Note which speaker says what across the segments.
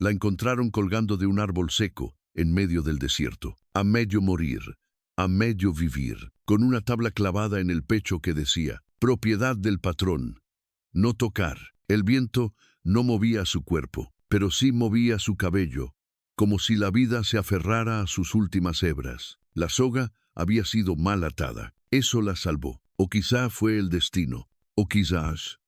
Speaker 1: La encontraron colgando de un árbol seco, en medio del desierto, a medio morir, a medio vivir, con una tabla clavada en el pecho que decía, propiedad del patrón, no tocar. El viento no movía su cuerpo, pero sí movía su cabello, como si la vida se aferrara a sus últimas hebras. La soga había sido mal atada. Eso la salvó. O quizá fue el destino. O quizás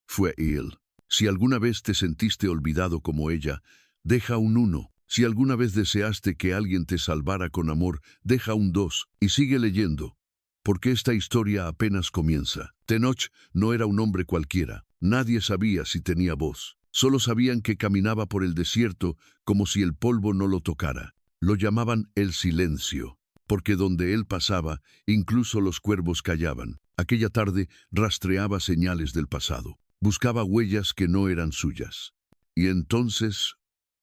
Speaker 1: fue él. Si alguna vez te sentiste olvidado como ella, deja un 1. Si alguna vez deseaste que alguien te salvara con amor, deja un 2 y sigue leyendo. Porque esta historia apenas comienza. Tenoch no era un hombre cualquiera. Nadie sabía si tenía voz. Solo sabían que caminaba por el desierto como si el polvo no lo tocara. Lo llamaban el silencio, porque donde él pasaba, incluso los cuervos callaban. Aquella tarde rastreaba señales del pasado. Buscaba huellas que no eran suyas. Y entonces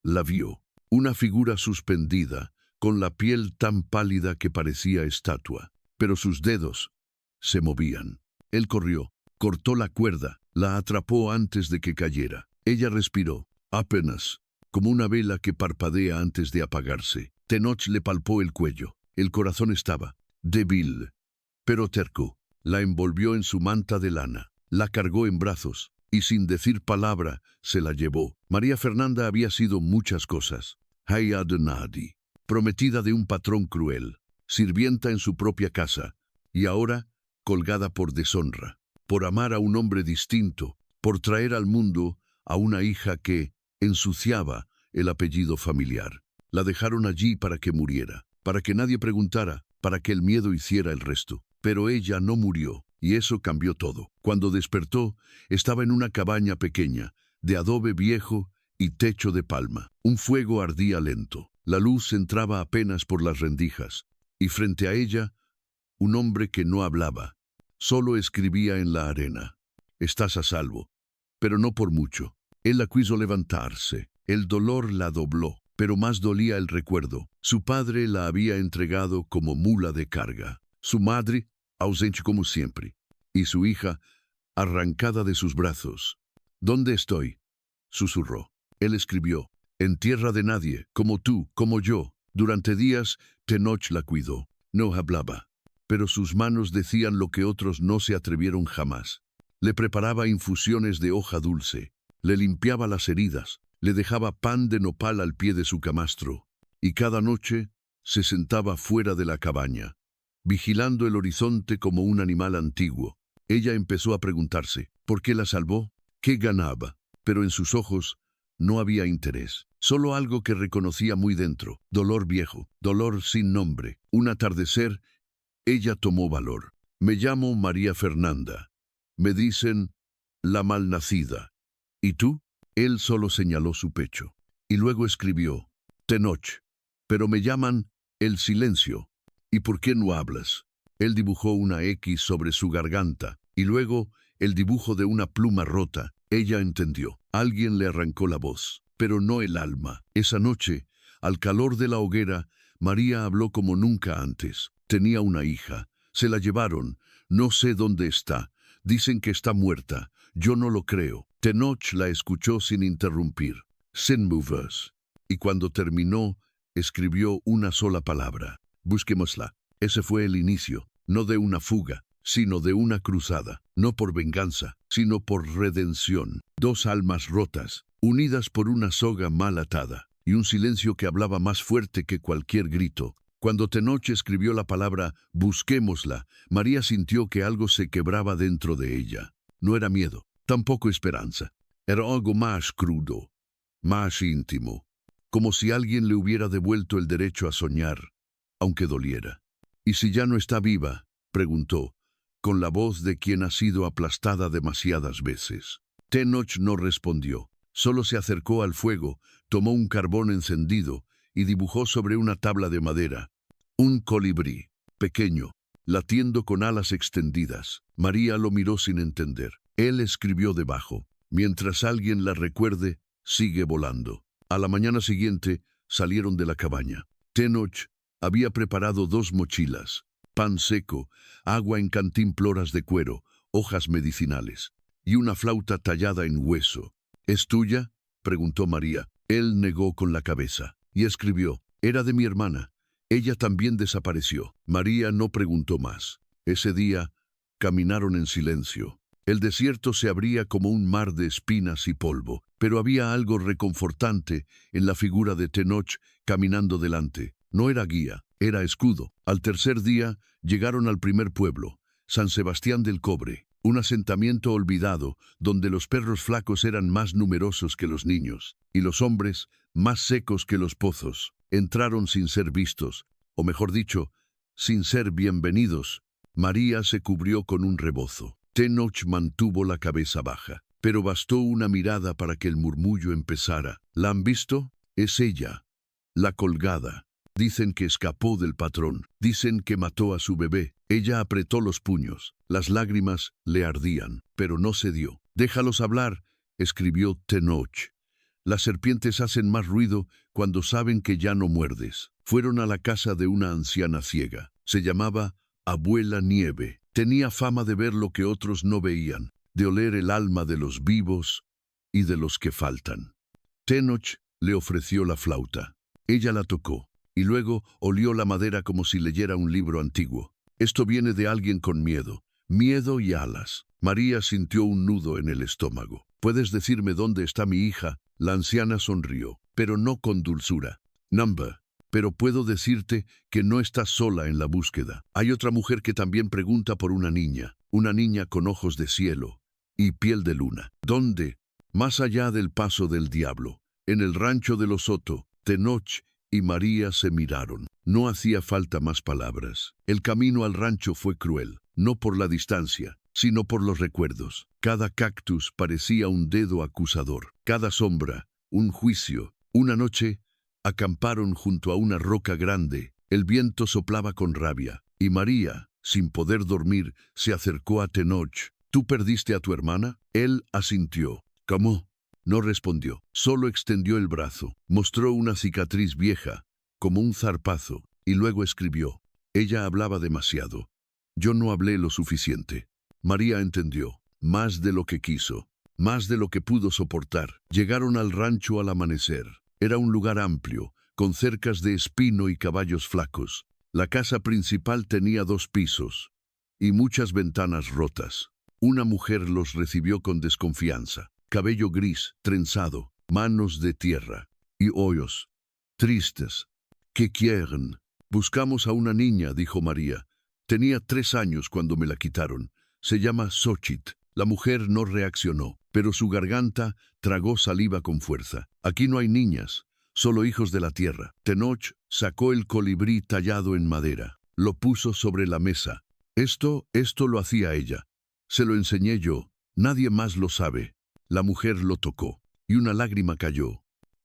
Speaker 1: la vio. Una figura suspendida, con la piel tan pálida que parecía estatua. Pero sus dedos se movían. Él corrió, cortó la cuerda, la atrapó antes de que cayera. Ella respiró, apenas, como una vela que parpadea antes de apagarse. Tenoch le palpó el cuello. El corazón estaba débil, pero terco. La envolvió en su manta de lana, la cargó en brazos, y sin decir palabra, se la llevó. María Fernanda había sido muchas cosas. Haya de nadie, prometida de un patrón cruel, sirvienta en su propia casa, y ahora colgada por deshonra, por amar a un hombre distinto, por traer al mundo a una hija que ensuciaba el apellido familiar. La dejaron allí para que muriera, para que nadie preguntara, para que el miedo hiciera el resto. Pero ella no murió, y eso cambió todo. Cuando despertó, estaba en una cabaña pequeña, de adobe viejo y techo de palma. Un fuego ardía lento. La luz entraba apenas por las rendijas, y frente a ella, un hombre que no hablaba, solo escribía en la arena. Estás a salvo, pero no por mucho. Él la quiso levantarse. El dolor la dobló, pero más dolía el recuerdo. Su padre la había entregado como mula de carga. Su madre, ausente como siempre. Y su hija, arrancada de sus brazos. ¿Dónde estoy?, susurró. Él escribió, en tierra de nadie, como tú, como yo. Durante días, Tenoch la cuidó. No hablaba, pero sus manos decían lo que otros no se atrevieron jamás. Le preparaba infusiones de hoja dulce, le limpiaba las heridas, le dejaba pan de nopal al pie de su camastro, y cada noche se sentaba fuera de la cabaña, vigilando el horizonte como un animal antiguo. Ella empezó a preguntarse, ¿por qué la salvó? ¿Qué ganaba? Pero en sus ojos no había interés, solo algo que reconocía muy dentro, dolor viejo, dolor sin nombre. Un atardecer, ella tomó valor. Me llamo María Fernanda. Me dicen la malnacida. ¿Y tú? Él solo señaló su pecho. Y luego escribió, Tenoch. Pero me llaman el silencio. ¿Y por qué no hablas? Él dibujó una X sobre su garganta, y luego el dibujo de una pluma rota. Ella entendió. Alguien le arrancó la voz, pero no el alma. Esa noche, al calor de la hoguera, María habló como nunca antes. Tenía una hija. Se la llevaron. No sé dónde está. Dicen que está muerta. Yo no lo creo. Tenoch la escuchó sin interrumpir. Sin movers. Y cuando terminó, escribió una sola palabra. Busquémosla. Ese fue el inicio, no de una fuga, sino de una cruzada. No por venganza, sino por redención. Dos almas rotas, unidas por una soga mal atada, y un silencio que hablaba más fuerte que cualquier grito. Cuando Tenoch escribió la palabra busquémosla, María sintió que algo se quebraba dentro de ella. No era miedo, tampoco esperanza. Era algo más crudo, más íntimo, como si alguien le hubiera devuelto el derecho a soñar, aunque doliera. ¿Y si ya no está viva?, preguntó, con la voz de quien ha sido aplastada demasiadas veces. Tenoch no respondió, solo se acercó al fuego, tomó un carbón encendido y dibujó sobre una tabla de madera un colibrí, pequeño, latiendo con alas extendidas. María lo miró sin entender. Él escribió debajo, mientras alguien la recuerde, sigue volando. A la mañana siguiente salieron de la cabaña. Tenoch había preparado 2 mochilas, pan seco, agua en cantimploras de cuero, hojas medicinales y una flauta tallada en hueso. ¿Es tuya?, preguntó María. Él negó con la cabeza y escribió: «Era de mi hermana. Ella también desapareció». María no preguntó más. Ese día caminaron en silencio. El desierto se abría como un mar de espinas y polvo, pero había algo reconfortante en la figura de Tenoch caminando delante. No era guía, era escudo. Al tercer día llegaron al primer pueblo, San Sebastián del Cobre, un asentamiento olvidado donde los perros flacos eran más numerosos que los niños, y los hombres más secos que los pozos. Entraron sin ser vistos, o mejor dicho, sin ser bienvenidos. María se cubrió con un rebozo. Tenoch mantuvo la cabeza baja, pero bastó una mirada para que el murmullo empezara. ¿La han visto? Es ella, la colgada. Dicen que escapó del patrón, dicen que mató a su bebé. Ella apretó los puños, las lágrimas le ardían, pero no cedió. «Déjalos hablar», escribió Tenoch. «Las serpientes hacen más ruido cuando saben que ya no muerdes». Fueron a la casa de una anciana ciega. Se llamaba Abuela Nieve. Tenía fama de ver lo que otros no veían, de oler el alma de los vivos y de los que faltan. Tenoch le ofreció la flauta. Ella la tocó, y luego olió la madera como si leyera un libro antiguo. «Esto viene de alguien con miedo, miedo y alas». María sintió un nudo en el estómago. «¿Puedes decirme dónde está mi hija?» La anciana sonrió, pero no con dulzura. «Number, pero puedo decirte que no estás sola en la búsqueda. Hay otra mujer que también pregunta por una niña con ojos de cielo y piel de luna». «¿Dónde?» «Más allá del paso del diablo, en el rancho de los Soto». Tenoch y María se miraron. No hacía falta más palabras. El camino al rancho fue cruel, no por la distancia, sino por los recuerdos. Cada cactus parecía un dedo acusador, cada sombra, un juicio. Una noche acamparon junto a una roca grande. El viento soplaba con rabia, y María, sin poder dormir, se acercó a Tenoch. «¿Tú perdiste a tu hermana?» Él asintió. «¿Cómo?» No respondió, solo extendió el brazo, mostró una cicatriz vieja, como un zarpazo, y luego escribió: «Ella hablaba demasiado. Yo no hablé lo suficiente». María entendió, más de lo que quiso, más de lo que pudo soportar. Llegaron al rancho al amanecer. Era un lugar amplio, con cercas de espino y caballos flacos. La casa principal tenía 2 pisos y muchas ventanas rotas. Una mujer los recibió con desconfianza. Cabello gris, trenzado, manos de tierra y hoyos. Tristes. «¿Qué quieren?» «Buscamos a una niña», dijo María. «Tenía 3 años cuando me la quitaron. Se llama Xochitl». La mujer no reaccionó, pero su garganta tragó saliva con fuerza. «Aquí no hay niñas, solo hijos de la tierra». Tenoch sacó el colibrí tallado en madera. Lo puso sobre la mesa. Esto lo hacía ella. Se lo enseñé yo. Nadie más lo sabe». La mujer lo tocó, y una lágrima cayó.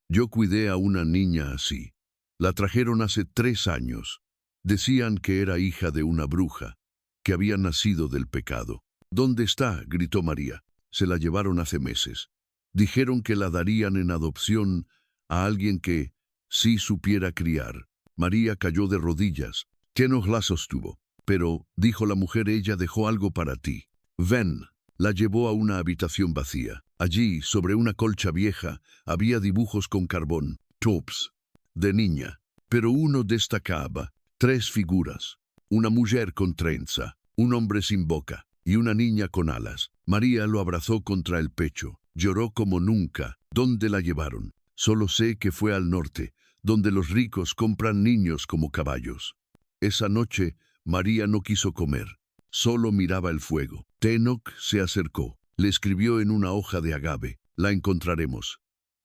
Speaker 1: «Yo cuidé a una niña así. La trajeron hace 3 años. Decían que era hija de una bruja, que había nacido del pecado». «¿Dónde está?», gritó María. «Se la llevaron hace meses. Dijeron que la darían en adopción a alguien que sí supiera criar». María cayó de rodillas. Tenoch la sostuvo. «Pero», dijo la mujer, «ella dejó algo para ti. Ven». La llevó a una habitación vacía. Allí, sobre una colcha vieja, había dibujos con carbón, tops, de niña. Pero uno destacaba: 3 figuras, una mujer con trenza, un hombre sin boca y una niña con alas. María lo abrazó contra el pecho. Lloró como nunca. «¿Dónde la llevaron?» «Solo sé que fue al norte, donde los ricos compran niños como caballos». Esa noche, María no quiso comer. Solo miraba el fuego. Tenoch se acercó. Le escribió en una hoja de agave: «La encontraremos,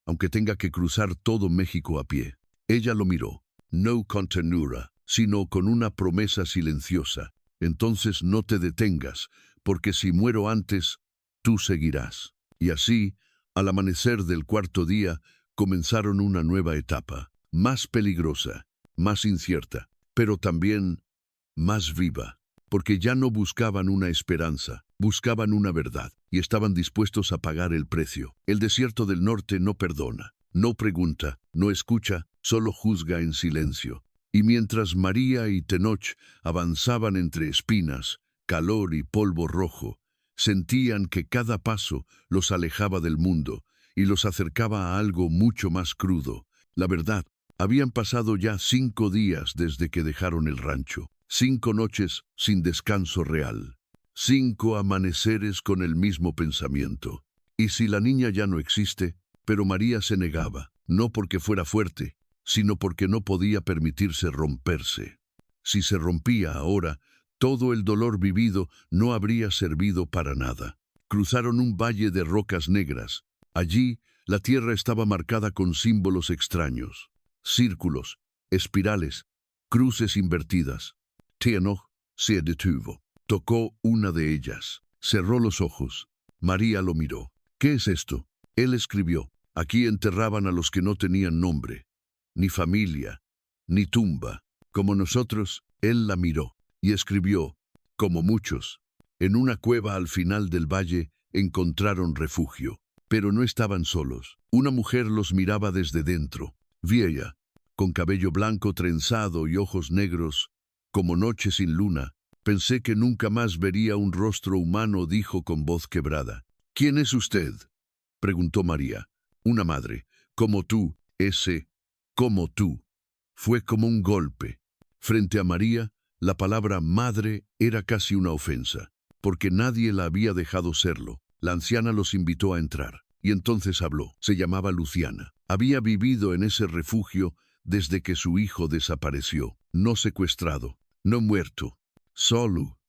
Speaker 1: aunque tenga que cruzar todo México a pie». Ella lo miró, no con ternura, sino con una promesa silenciosa: «Entonces no te detengas, porque si muero antes, tú seguirás». Y así, al amanecer del 4.º día, comenzaron una nueva etapa, más peligrosa, más incierta, pero también más viva. Porque ya no buscaban una esperanza, buscaban una verdad, y estaban dispuestos a pagar el precio. El desierto del norte no perdona, no pregunta, no escucha, solo juzga en silencio. Y mientras María y Tenoch avanzaban entre espinas, calor y polvo rojo, sentían que cada paso los alejaba del mundo y los acercaba a algo mucho más crudo. La verdad, habían pasado ya 5 días desde que dejaron el rancho. 5 noches sin descanso real. 5 amaneceres con el mismo pensamiento. ¿Y si la niña ya no existe? Pero María se negaba, no porque fuera fuerte, sino porque no podía permitirse romperse. Si se rompía ahora, todo el dolor vivido no habría servido para nada. Cruzaron un valle de rocas negras. Allí, la tierra estaba marcada con símbolos extraños. Círculos, espirales, cruces invertidas. Tienoch se detuvo. Tocó una de ellas. Cerró los ojos. María lo miró. ¿Qué es esto? Él escribió. Aquí enterraban a los que no tenían nombre, ni familia, ni tumba. Como nosotros, él la miró y escribió, como muchos. En una cueva al final del valle encontraron refugio, pero no estaban solos. Una mujer los miraba desde dentro, vieja, con cabello blanco trenzado y ojos negros, como noche sin luna. Pensé que nunca más vería un rostro humano, dijo con voz quebrada. ¿Quién es usted?, preguntó María. Una madre, como tú, como tú. Fue como un golpe. Frente a María, la palabra madre era casi una ofensa, porque nadie la había dejado serlo. La anciana los invitó a entrar, y entonces habló. Se llamaba Luciana. Había vivido en ese refugio desde que su hijo desapareció, no secuestrado, no muerto, solo,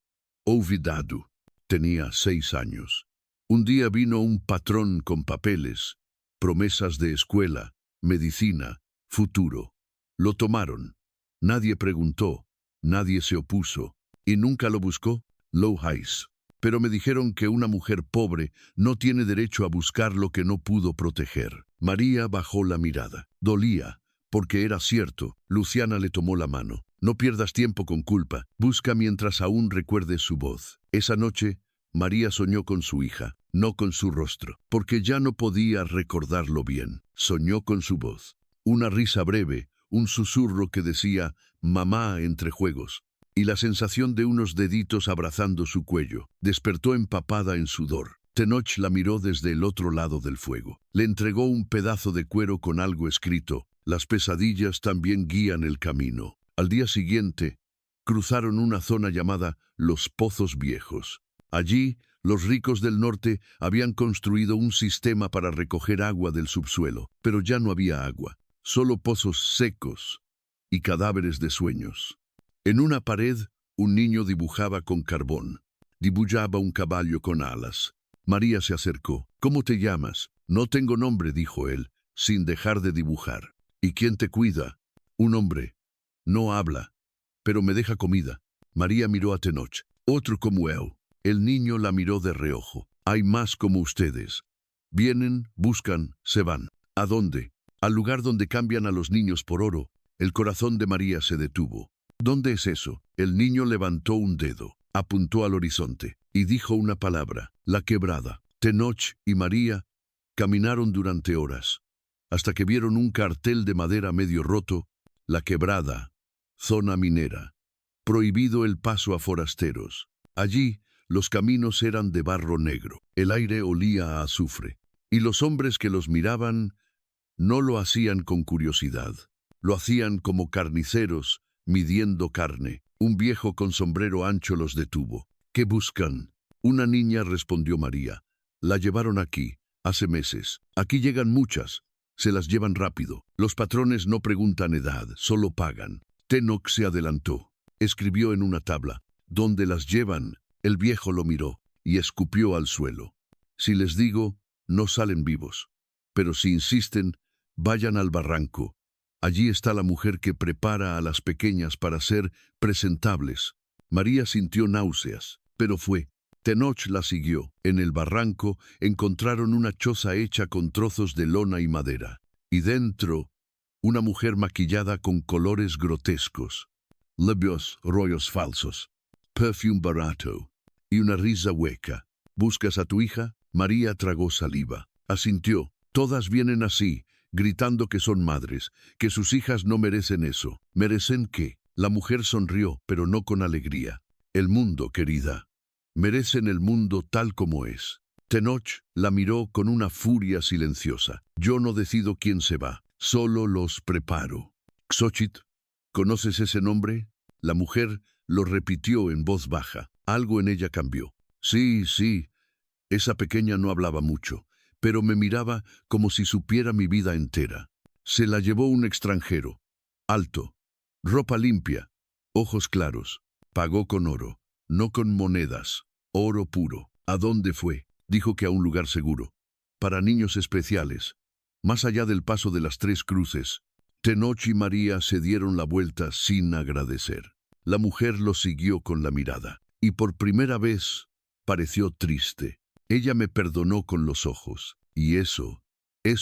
Speaker 1: olvidado. Tenía 6 años. Un día vino un patrón con papeles, promesas de escuela, medicina, futuro. Lo tomaron. Nadie preguntó, nadie se opuso, y nunca lo buscó. Louhais. Pero me dijeron que una mujer pobre no tiene derecho a buscar lo que no pudo proteger. María bajó la mirada. Dolía, porque era cierto. Luciana le tomó la mano. No pierdas tiempo con culpa. Busca mientras aún recuerdes su voz. Esa noche, María soñó con su hija, no con su rostro, porque ya no podía recordarlo bien. Soñó con su voz. Una risa breve, un susurro que decía «mamá» entre juegos, y la sensación de unos deditos abrazando su cuello. Despertó empapada en sudor. Tenoch la miró desde el otro lado del fuego. Le entregó un pedazo de cuero con algo escrito. Las pesadillas también guían el camino. Al día siguiente, cruzaron una zona llamada Los Pozos Viejos. Allí, los ricos del norte habían construido un sistema para recoger agua del subsuelo, pero ya no había agua, solo pozos secos y cadáveres de sueños. En una pared, un niño dibujaba con carbón. Dibujaba un caballo con alas. María se acercó. «¿Cómo te llamas?» «No tengo nombre», dijo él, sin dejar de dibujar. «¿Y quién te cuida?» «Un hombre. No habla, pero me deja comida». María miró a Tenoch. «Otro como él». El niño la miró de reojo. «Hay más como ustedes. Vienen, buscan, se van». «¿A dónde?» «Al lugar donde cambian a los niños por oro». El corazón de María se detuvo. «¿Dónde es eso?» El niño levantó un dedo, apuntó al horizonte y dijo una palabra: La Quebrada. Tenoch y María caminaron durante horas, hasta que vieron un cartel de madera medio roto: La Quebrada, zona minera. Prohibido el paso a forasteros. Allí, los caminos eran de barro negro, el aire olía a azufre, y los hombres que los miraban no lo hacían con curiosidad, lo hacían como carniceros midiendo carne. Un viejo con sombrero ancho los detuvo. «¿Qué buscan?» «Una niña», respondió María. «La llevaron aquí, hace meses. Aquí llegan muchas. Se las llevan rápido. Los patrones no preguntan edad, solo pagan». Tenoch se adelantó. Escribió en una tabla: «¿Dónde las llevan?» El viejo lo miró y escupió al suelo. «Si les digo, no salen vivos. Pero si insisten, vayan al barranco. Allí está la mujer que prepara a las pequeñas para ser presentables». María sintió náuseas, pero fue. Tenoch la siguió. En el barranco encontraron una choza hecha con trozos de lona y madera. Y dentro, una mujer maquillada con colores grotescos, labios rollos falsos, perfume barato y una risa hueca. «¿Buscas a tu hija?» María tragó saliva. Asintió. «Todas vienen así, gritando que son madres, que sus hijas no merecen eso». «¿Merecen qué?» La mujer sonrió, pero no con alegría. «El mundo, querida. Merecen el mundo tal como es. Tenoch la miró con una furia silenciosa. Yo no decido quién se va, solo los preparo. Xochitl, ¿conoces ese nombre? La mujer lo repitió en voz baja. Algo en ella cambió. Sí, sí. Esa pequeña no hablaba mucho, pero me miraba como si supiera mi vida entera. Se la llevó un extranjero. Alto. Ropa limpia. Ojos claros. Pagó con oro, no con monedas. Oro puro. ¿A dónde fue? Dijo que a un lugar seguro. Para niños especiales. Más allá del paso de las 3 cruces. Tenoch y María se dieron la vuelta sin agradecer. La mujer lo siguió con la mirada. Y por primera vez pareció triste. Ella me perdonó con los ojos. Y eso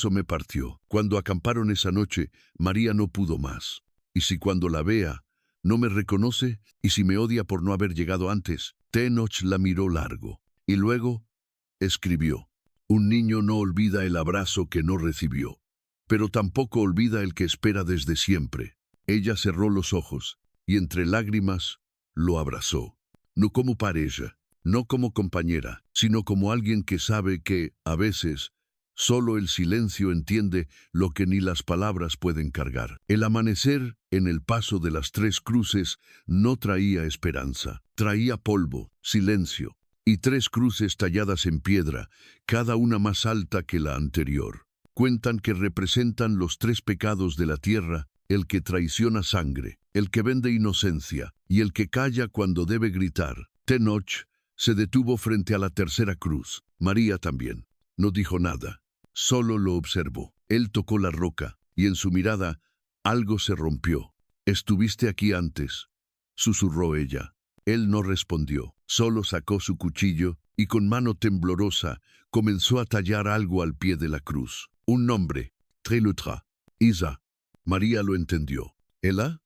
Speaker 1: me partió. Cuando acamparon esa noche, María no pudo más. Y si cuando la vea, no me reconoce, y si me odia por no haber llegado antes. Tenoch la miró largo. Y luego escribió: un niño no olvida el abrazo que no recibió, pero tampoco olvida el que espera desde siempre. Ella cerró los ojos, y entre lágrimas lo abrazó. No como pareja, no como compañera, sino como alguien que sabe que, a veces, solo el silencio entiende lo que ni las palabras pueden cargar. El amanecer, en el paso de las 3 cruces, no traía esperanza. Traía polvo, silencio, y 3 cruces talladas en piedra, cada una más alta que la anterior. Cuentan que representan los 3 pecados de la tierra: el que traiciona sangre, el que vende inocencia, y el que calla cuando debe gritar. Tenoch se detuvo frente a la 3ª cruz. María también. No dijo nada, solo lo observó. Él tocó la roca, y en su mirada algo se rompió. «Estuviste aquí antes», susurró ella. Él no respondió, solo sacó su cuchillo y con mano temblorosa comenzó a tallar algo al pie de la cruz. Un nombre: Trelutra. Isa. María lo entendió. ¿Ela?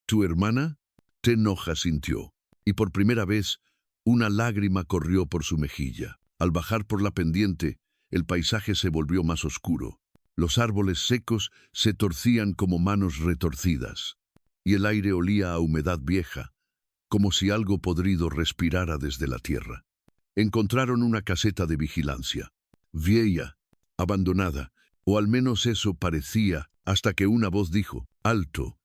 Speaker 1: ¿Tu hermana? Tenoch asintió, y por primera vez una lágrima corrió por su mejilla. Al bajar por la pendiente, el paisaje se volvió más oscuro. Los árboles secos se torcían como manos retorcidas, y el aire olía a humedad vieja, como si algo podrido respirara desde la tierra. Encontraron una caseta de vigilancia, vieja, abandonada, o al menos eso parecía, hasta que una voz dijo: «Alto,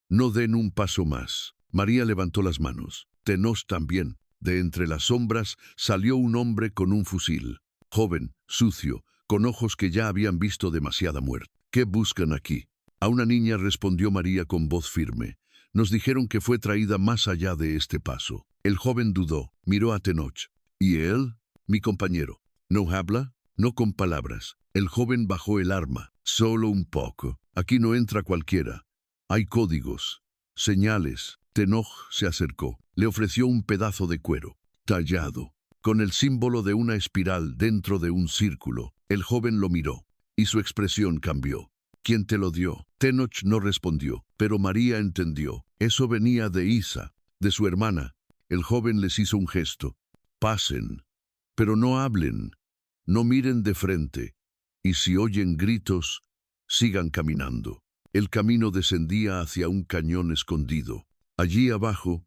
Speaker 1: no den un paso más». María levantó las manos. Tenoch también. De entre las sombras salió un hombre con un fusil, joven, sucio, con ojos que ya habían visto demasiada muerte. «¿Qué buscan aquí?». A una niña respondió María con voz firme: «Nos dijeron que fue traída más allá de este paso». El joven dudó, miró a Tenoch. «¿Y él? Mi compañero. ¿No habla?». «No con palabras». El joven bajó el arma. «Solo un poco. Aquí no entra cualquiera. Hay códigos, señales». Tenoch se acercó. Le ofreció un pedazo de cuero, tallado, con el símbolo de una espiral dentro de un círculo. El joven lo miró, y su expresión cambió. «¿Quién te lo dio?». Tenoch no respondió, pero María entendió. Eso venía de Isa, de su hermana. El joven les hizo un gesto. «Pasen, pero no hablen, no miren de frente, y si oyen gritos, sigan caminando». El camino descendía hacia un cañón escondido. Allí abajo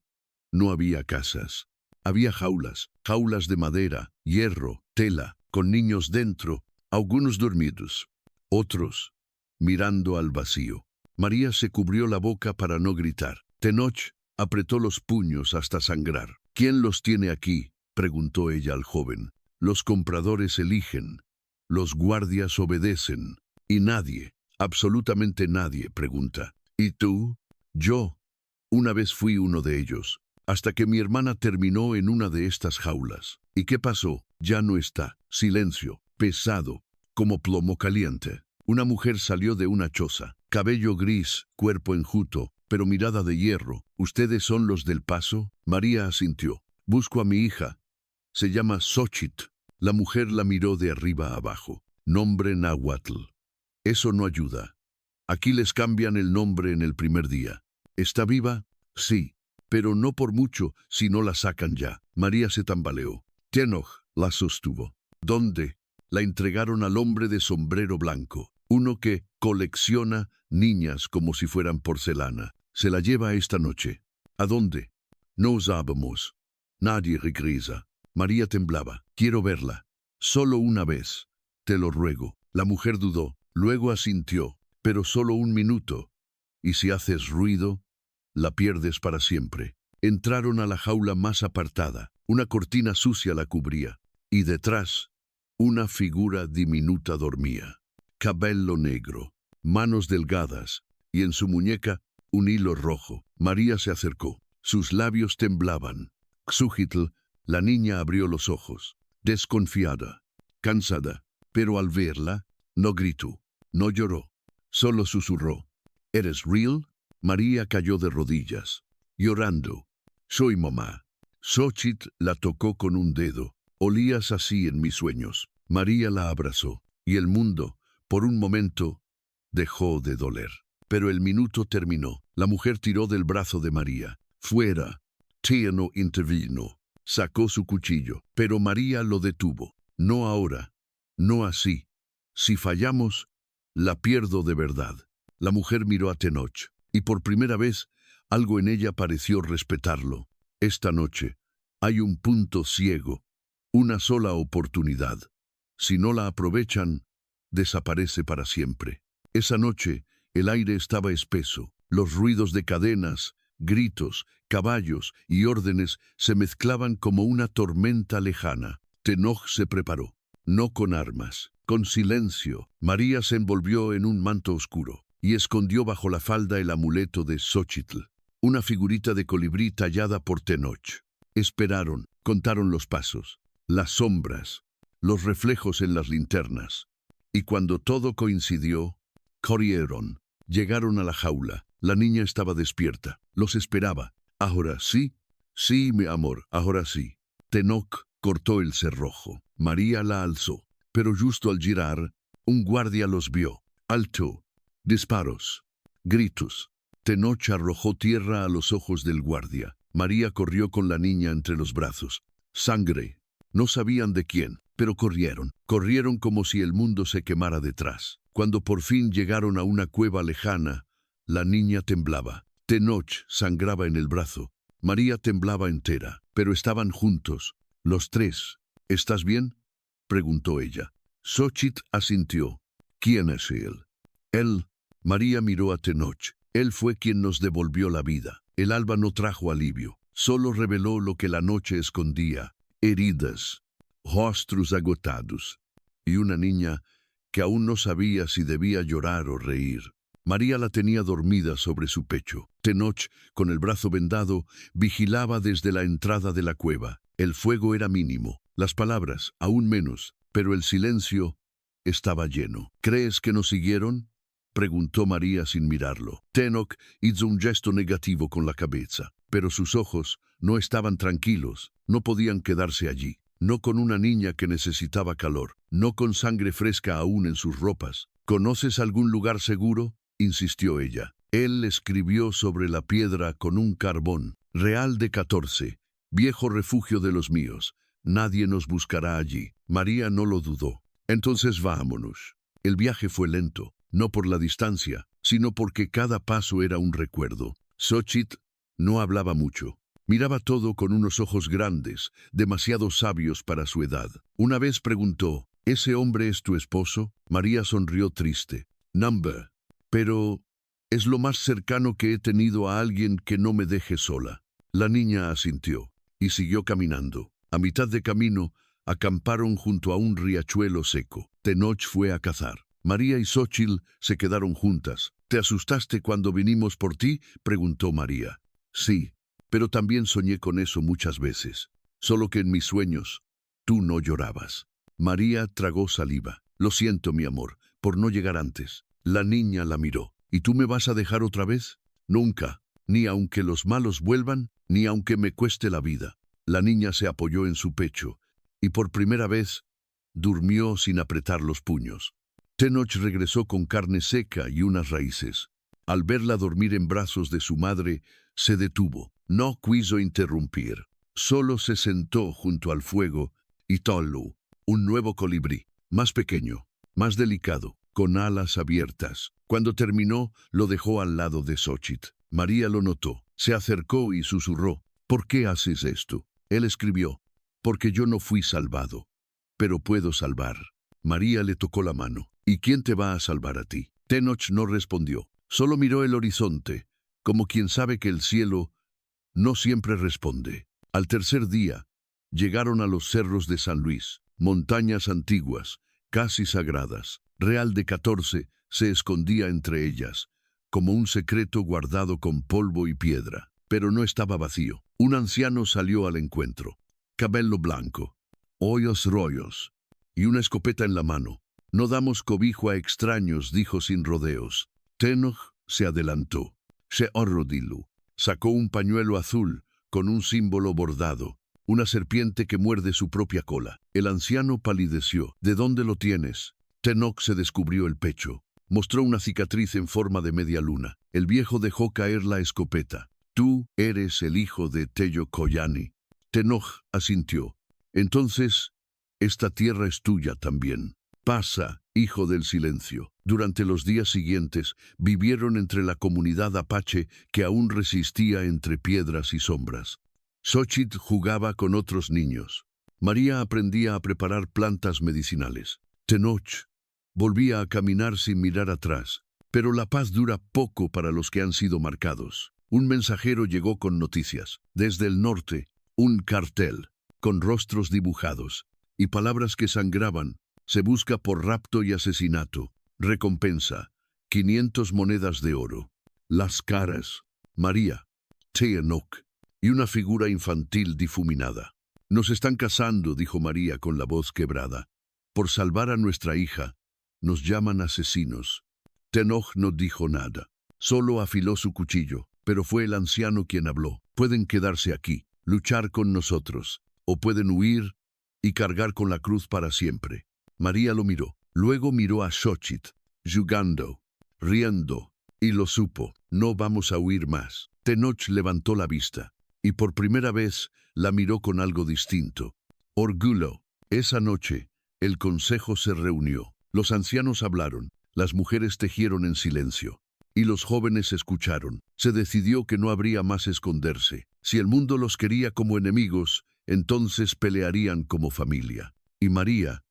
Speaker 1: no había casas. Había jaulas, jaulas de madera, hierro, tela, con niños dentro, algunos dormidos, otros mirando al vacío. María se cubrió la boca para no gritar. Tenoch apretó los puños hasta sangrar. «¿Quién los tiene aquí?», preguntó ella al joven. «Los compradores eligen, los guardias obedecen, y nadie, absolutamente nadie, pregunta». «¿Y tú?». «Yo una vez fui uno de ellos, hasta que mi hermana terminó en una de estas jaulas». «¿Y qué pasó?». «Ya no está». Silencio, pesado, como plomo caliente. Una mujer salió de una choza, cabello gris, cuerpo enjuto, pero mirada de hierro. «¿Ustedes son los del paso?». María asintió. «Busco a mi hija. Se llama Xochitl». La mujer la miró de arriba a abajo. «Nombre náhuatl. Eso no ayuda. Aquí les cambian el nombre en el primer día». «¿Está viva?». «Sí, pero no por mucho si no la sacan ya». María se tambaleó. Tenoch la sostuvo. «¿Dónde?». La entregaron al hombre de sombrero blanco, uno que colecciona niñas como si fueran porcelana. «Se la lleva esta noche». «¿A dónde?». «No sabemos. Nadie regresa». María temblaba. «Quiero verla». Solo una vez. Te lo ruego. La mujer dudó, luego asintió, pero solo un minuto. Y si haces ruido, la pierdes para siempre. Entraron a la jaula más apartada. Una cortina sucia la cubría. Y detrás, una figura diminuta dormía. Cabello negro, manos delgadas, y en su muñeca un hilo rojo. María se acercó. Sus labios temblaban. Xúchitl, la niña, abrió los ojos, desconfiada, cansada, pero al verla, no gritó, no lloró, solo susurró. ¿Eres real? María cayó de rodillas, llorando. Soy mamá. Xóchitl la tocó con un dedo. Olías así en mis sueños. María la abrazó, y el mundo, por un momento, dejó de doler. Pero el minuto terminó. La mujer tiró del brazo de María. Fuera. Tierno intervino. Sacó su cuchillo, pero María lo detuvo. No ahora. No así. Si fallamos, la pierdo de verdad. La mujer miró a Tenoch, y por primera vez, algo en ella pareció respetarlo. Esta noche, hay un punto ciego, una sola oportunidad. Si no la aprovechan, desaparece para siempre. Esa noche, el aire estaba espeso. Los ruidos de cadenas, gritos, caballos y órdenes se mezclaban como una tormenta lejana. Tenoch se preparó, no con armas, con silencio. María se envolvió en un manto oscuro y escondió bajo la falda el amuleto de Xóchitl, una figurita de colibrí tallada por Tenoch. Esperaron, contaron los pasos, las sombras, los reflejos en las linternas. Y cuando todo coincidió, corrieron. Llegaron a la jaula. La niña estaba despierta. Los esperaba. Ahora sí, sí, mi amor, ahora sí. Tenoch cortó el cerrojo. María la alzó. Pero justo al girar, un guardia los vio. Alto. Disparos. Gritos. Tenoch arrojó tierra a los ojos del guardia. María corrió con la niña entre los brazos. Sangre. No sabían de quién, pero corrieron. Corrieron como si el mundo se quemara detrás. Cuando por fin llegaron a una cueva lejana, la niña temblaba. Tenoch sangraba en el brazo. María temblaba entera, pero estaban juntos, los tres. ¿Estás bien?, preguntó ella. Xóchitl asintió. ¿Quién es él? Él. María miró a Tenoch. Él fue quien nos devolvió la vida. El alba no trajo alivio, solo reveló lo que la noche escondía. Heridas, rostros agotados, y una niña que aún no sabía si debía llorar o reír. María la tenía dormida sobre su pecho. Tenoch, con el brazo vendado, vigilaba desde la entrada de la cueva. El fuego era mínimo, las palabras aún menos, pero el silencio estaba lleno. ¿Crees que nos siguieron?, preguntó María sin mirarlo. Tenoch hizo un gesto negativo con la cabeza, pero sus ojos no estaban tranquilos, no podían quedarse allí. No con una niña que necesitaba calor, no con sangre fresca aún en sus ropas. ¿Conoces algún lugar seguro?, insistió ella. Él escribió sobre la piedra con un carbón. Real de 14, viejo refugio de los míos. Nadie nos buscará allí. María no lo dudó. Entonces vámonos. El viaje fue lento, no por la distancia, sino porque cada paso era un recuerdo. Xóchitl no hablaba mucho. Miraba todo con unos ojos grandes, demasiado sabios para su edad. Una vez preguntó, ¿ese hombre es tu esposo? María sonrió triste. Number. Pero es lo más cercano que he tenido a alguien que no me deje sola. La niña asintió y siguió caminando. A mitad de camino, acamparon junto a un riachuelo seco. Tenoch fue a cazar. María y Xóchitl se quedaron juntas. ¿Te asustaste cuando vinimos por ti?, preguntó María. Sí, pero también soñé con eso muchas veces. Solo que en mis sueños, tú no llorabas. María tragó saliva. Lo siento, mi amor, por no llegar antes. La niña la miró. ¿Y tú me vas a dejar otra vez? Nunca, ni aunque los malos vuelvan, ni aunque me cueste la vida. La niña se apoyó en su pecho, y por primera vez, durmió sin apretar los puños. Tenoch regresó con carne seca y unas raíces. Al verla dormir en brazos de su madre, se detuvo. No quiso interrumpir. Solo se sentó junto al fuego y Tolu, un nuevo colibrí, más pequeño, más delicado, con alas abiertas. Cuando terminó, lo dejó al lado de Xóchitl. María lo notó. Se acercó y susurró. ¿Por qué haces esto? Él escribió. Porque yo no fui salvado. pero puedo salvar. María le tocó la mano. ¿Y quién te va a salvar a ti? Tenoch no respondió. Solo miró el horizonte, como quien sabe que el cielo no siempre responde. Al tercer día, llegaron a los cerros de San Luis, montañas antiguas, casi sagradas. Real de 14 se escondía entre ellas, como un secreto guardado con polvo y piedra. Pero no estaba vacío. Un anciano salió al encuentro. Cabello blanco, hoyos rollos, y una escopeta en la mano. No damos cobijo a extraños, dijo sin rodeos. Tenoch se adelantó. Se arrodilló. Sacó un pañuelo azul con un símbolo bordado, una serpiente que muerde su propia cola. El anciano palideció. ¿De dónde lo tienes? Tenoch se descubrió el pecho. Mostró una cicatriz en forma de media luna. El viejo dejó caer la escopeta. Tú eres el hijo de Tello Collani. Tenoch asintió. Entonces, esta tierra es tuya también. Pasa, hijo del silencio. Durante los días siguientes, vivieron entre la comunidad apache que aún resistía entre piedras y sombras. Xochitl jugaba con otros niños. María aprendía a preparar plantas medicinales. Tenoch volvía a caminar sin mirar atrás. Pero la paz dura poco para los que han sido marcados. Un mensajero llegó con noticias. Desde el norte, un cartel, con rostros dibujados y palabras que sangraban. Se busca por rapto y asesinato. Recompensa, 500 monedas de oro. Las caras, María, Tenoch, y una figura infantil difuminada. Nos están casando, dijo María con la voz quebrada. Por salvar a nuestra hija, nos llaman asesinos. Tenoch no dijo nada. Solo afiló su cuchillo, pero fue el anciano quien habló. Pueden quedarse aquí, luchar con nosotros, o pueden huir y cargar con la cruz para siempre. María lo miró. Luego miró a Xochitl, jugando, riendo, y lo supo. No vamos a huir más. Tenoch levantó la vista, y por primera vez la miró con algo distinto. Orgullo. Esa noche, el consejo se reunió. Los ancianos hablaron, las mujeres tejieron en silencio, y los jóvenes escucharon. Se decidió que no habría más esconderse. Si el mundo los quería como enemigos, entonces pelearían como familia. Y María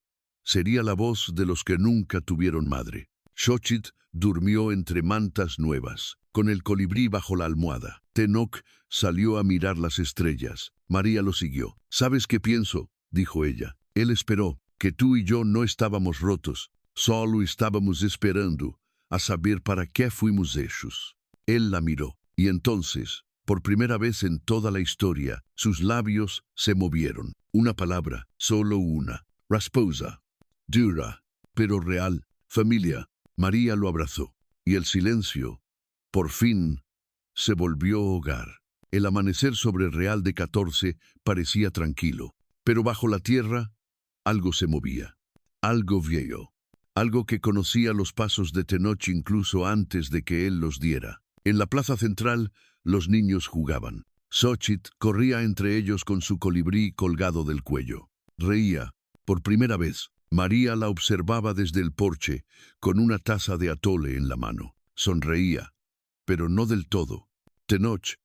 Speaker 1: sería la voz de los que nunca tuvieron madre. Xochitl durmió entre mantas nuevas, con el colibrí bajo la almohada. Tenoch salió a mirar las estrellas. María lo siguió. ¿Sabes qué pienso?, dijo ella. Él esperó, que tú y yo no estábamos rotos, solo estábamos esperando a saber para qué fuimos hechos. Él la miró, y entonces, por primera vez en toda la historia, sus labios se movieron. Una palabra, solo una. Rasposa. Dura, pero real. Familia. María lo abrazó, y el silencio, por fin, se volvió hogar. El amanecer sobre Real de 14 parecía tranquilo, pero bajo la tierra, algo se movía. Algo viejo. Algo que conocía los pasos de Tenoch incluso antes de que él los diera. En la plaza central, los niños jugaban. Xochitl corría entre ellos con su colibrí colgado del cuello. Reía, por primera vez. María la observaba desde el porche, con una taza de atole en la mano. Sonreía, pero no del todo. Tenoch,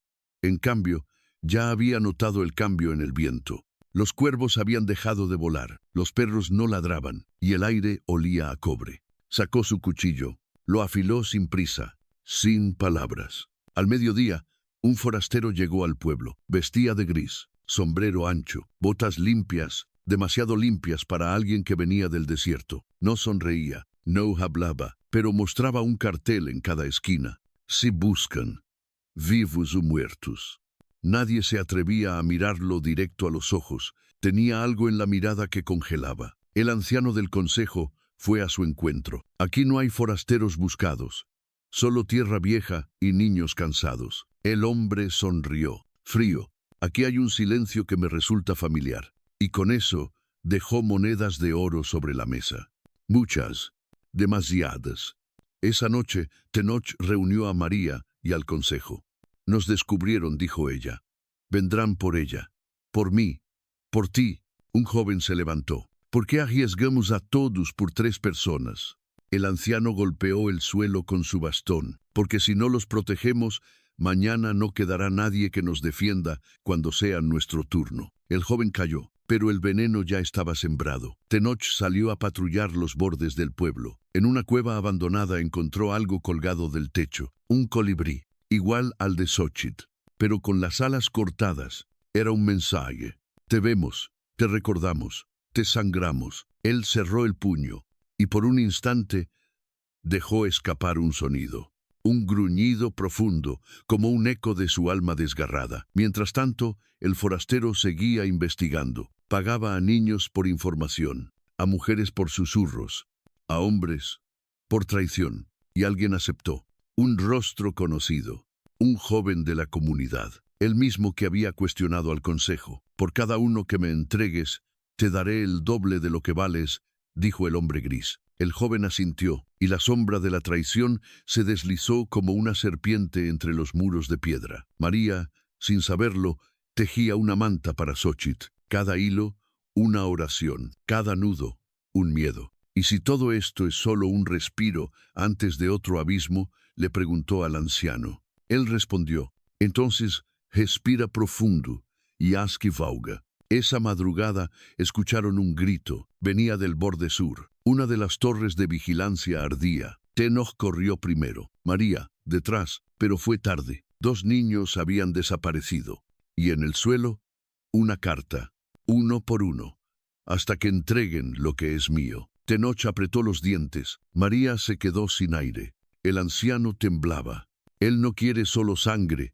Speaker 1: en cambio, ya había notado el cambio en el viento. Los cuervos habían dejado de volar, los perros no ladraban, y el aire olía a cobre. Sacó su cuchillo, lo afiló sin prisa, sin palabras. Al mediodía, un forastero llegó al pueblo. Vestía de gris, sombrero ancho, botas limpias, demasiado limpias para alguien que venía del desierto. No sonreía, no hablaba, pero mostraba un cartel en cada esquina. Si buscan, vivos o muertos. Nadie se atrevía a mirarlo directo a los ojos. Tenía algo en la mirada que congelaba. El anciano del consejo fue a su encuentro. Aquí no hay forasteros buscados, solo tierra vieja y niños cansados. El hombre sonrió. Frío. Aquí hay un silencio que me resulta familiar. Y con eso dejó monedas de oro sobre la mesa. Muchas, demasiadas. Esa noche, Tenoch reunió a María y al consejo. Nos descubrieron, dijo ella. Vendrán por ella. Por mí. Por ti. Un joven se levantó. ¿Por qué arriesgamos a todos por 3 personas? El anciano golpeó el suelo con su bastón. Porque si no los protegemos, Mañana no quedará nadie que nos defienda cuando sea nuestro turno. El joven cayó, pero el veneno ya estaba sembrado. Tenoch salió a patrullar los bordes del pueblo. En una cueva abandonada encontró algo colgado del techo, un colibrí, igual al de Xochitl, pero con las alas cortadas. Era un mensaje. Te vemos, te recordamos, te sangramos. Él cerró el puño, y por un instante dejó escapar un sonido. Un gruñido profundo, como un eco de su alma desgarrada. Mientras tanto, el forastero seguía investigando. Pagaba a niños por información, a mujeres por susurros, a hombres por traición. Y alguien aceptó. Un rostro conocido, un joven de la comunidad, el mismo que había cuestionado al consejo. Por cada uno que me entregues, te daré el doble de lo que vales, dijo el hombre gris. El joven asintió, y la sombra de la traición se deslizó como una serpiente entre los muros de piedra. María, sin saberlo, tejía una manta para Xochitl. Cada hilo, una oración. Cada nudo, un miedo. ¿Y si todo esto es solo un respiro antes de otro abismo?, le preguntó al anciano. Él respondió, entonces, respira profundo y haz que vauga. Esa madrugada escucharon un grito. Venía del borde sur. Una de las torres de vigilancia ardía. Tenoch corrió primero. María, detrás, pero fue tarde. 2 niños habían desaparecido. Y en el suelo, una carta, uno por uno, hasta que entreguen lo que es mío. Tenoch apretó los dientes. María se quedó sin aire. El anciano temblaba. Él no quiere solo sangre,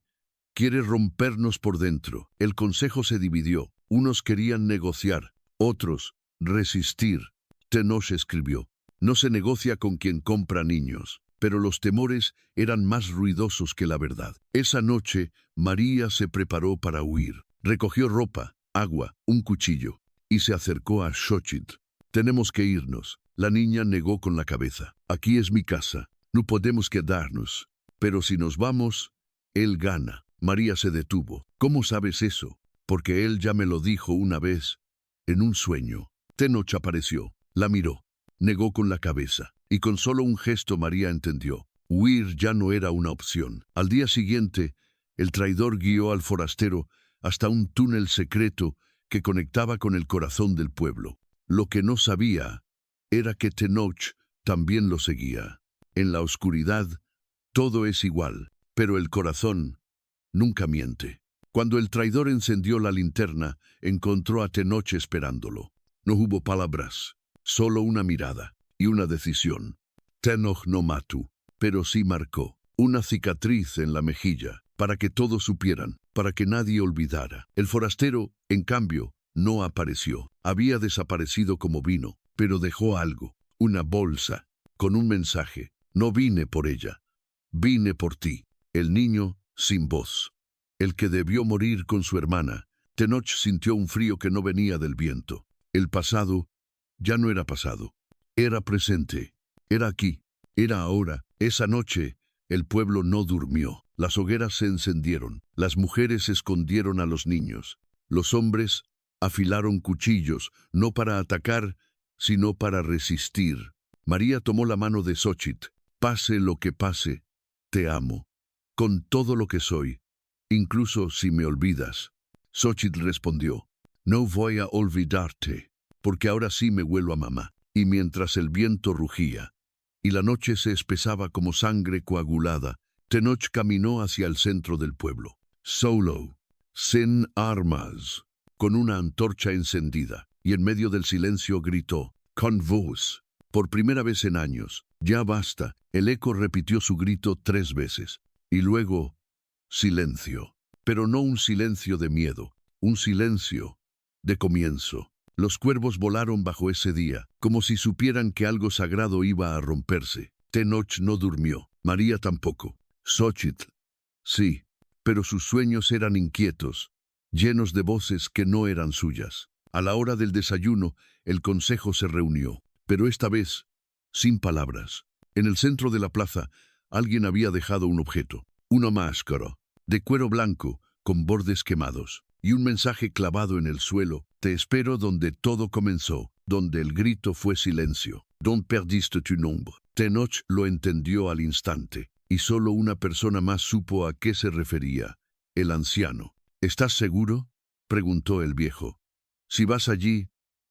Speaker 1: quiere rompernos por dentro. El consejo se dividió. Unos querían negociar, otros resistir. Tenoch escribió, no se negocia con quien compra niños, pero los temores eran más ruidosos que la verdad. Esa noche, María se preparó para huir. Recogió ropa, agua, un cuchillo, y se acercó a Xochitl. Tenemos que irnos. La niña negó con la cabeza. Aquí es mi casa. No podemos quedarnos. Pero si nos vamos, él gana. María se detuvo. ¿Cómo sabes eso? Porque él ya me lo dijo una vez, en un sueño. Tenoch apareció. La miró. Negó con la cabeza. Y con solo un gesto María entendió. Huir ya no era una opción. Al día siguiente, el traidor guió al forastero hasta un túnel secreto que conectaba con el corazón del pueblo. Lo que no sabía era que Tenoch también lo seguía. En la oscuridad, todo es igual, pero el corazón nunca miente. Cuando el traidor encendió la linterna, encontró a Tenoch esperándolo. No hubo palabras, solo una mirada y una decisión. Tenoch no mató, pero sí marcó una cicatriz en la mejilla, para que todos supieran, para que nadie olvidara. El forastero, en cambio, no apareció. Había desaparecido como vino, pero dejó algo, una bolsa, con un mensaje. No vine por ella, vine por ti. El niño sin voz, el que debió morir con su hermana. Tenoch sintió un frío que no venía del viento. El pasado ya no era pasado, era presente, era aquí, era ahora. Esa noche, el pueblo no durmió. Las hogueras se encendieron, las mujeres escondieron a los niños, los hombres afilaron cuchillos, no para atacar, sino para resistir. María tomó la mano de Xochitl. Pase lo que pase, te amo, con todo lo que soy, incluso si me olvidas. Xochitl respondió, no voy a olvidarte, porque ahora sí me huelo a mamá. Y mientras el viento rugía, y la noche se espesaba como sangre coagulada, Tenoch caminó hacia el centro del pueblo, solo, sin armas, con una antorcha encendida, y en medio del silencio gritó, con voz. Por primera vez en años, ya basta. El eco repitió su grito 3 veces. Y luego, silencio. Pero no un silencio de miedo, un silencio de comienzo. Los cuervos volaron bajo ese día, como si supieran que algo sagrado iba a romperse. Tenoch no durmió, María tampoco. Xochitl, sí, pero sus sueños eran inquietos, llenos de voces que no eran suyas. A la hora del desayuno, el consejo se reunió, pero esta vez, sin palabras. En el centro de la plaza, alguien había dejado un objeto, una máscara, de cuero blanco, con bordes quemados, y un mensaje clavado en el suelo: te espero donde todo comenzó, donde el grito fue silencio, donde perdiste tu nombre. Tenoch lo entendió al instante. y solo una persona más supo a qué se refería, el anciano. ¿Estás seguro?, preguntó el viejo. Si vas allí,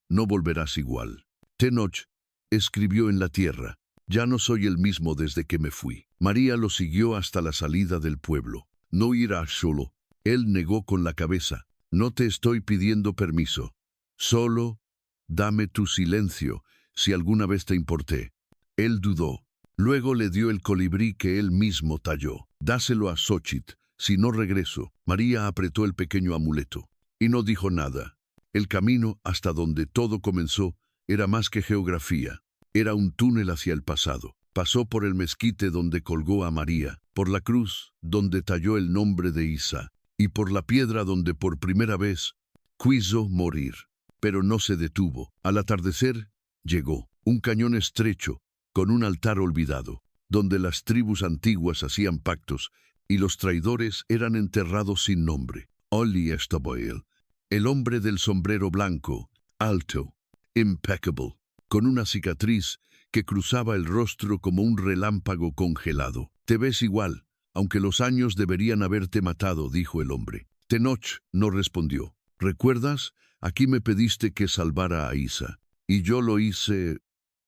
Speaker 1: no volverás igual. Tenoch escribió en la tierra: ya no soy el mismo desde que me fui. María lo siguió hasta la salida del pueblo. No irás solo. Él negó con la cabeza. No te estoy pidiendo permiso. Solo dame tu silencio, si alguna vez te importé. Él dudó. Luego le dio el colibrí que él mismo talló. Dáselo a Xochitl, si no regreso. María apretó el pequeño amuleto y no dijo nada. El camino hasta donde todo comenzó era más que geografía. Era un túnel hacia el pasado. Pasó por el mezquite donde colgó a María, por la cruz donde talló el nombre de Isa, y por la piedra donde por primera vez quiso morir. Pero no se detuvo. Al atardecer llegó un cañón estrecho con un altar olvidado, donde las tribus antiguas hacían pactos y los traidores eran enterrados sin nombre. Oli Estaboel, el hombre del sombrero blanco, alto, impeccable, con una cicatriz que cruzaba el rostro como un relámpago congelado. Te ves igual, aunque los años deberían haberte matado, dijo el hombre. Tenoch no respondió. ¿Recuerdas? Aquí me pediste que salvara a Isa, y yo lo hice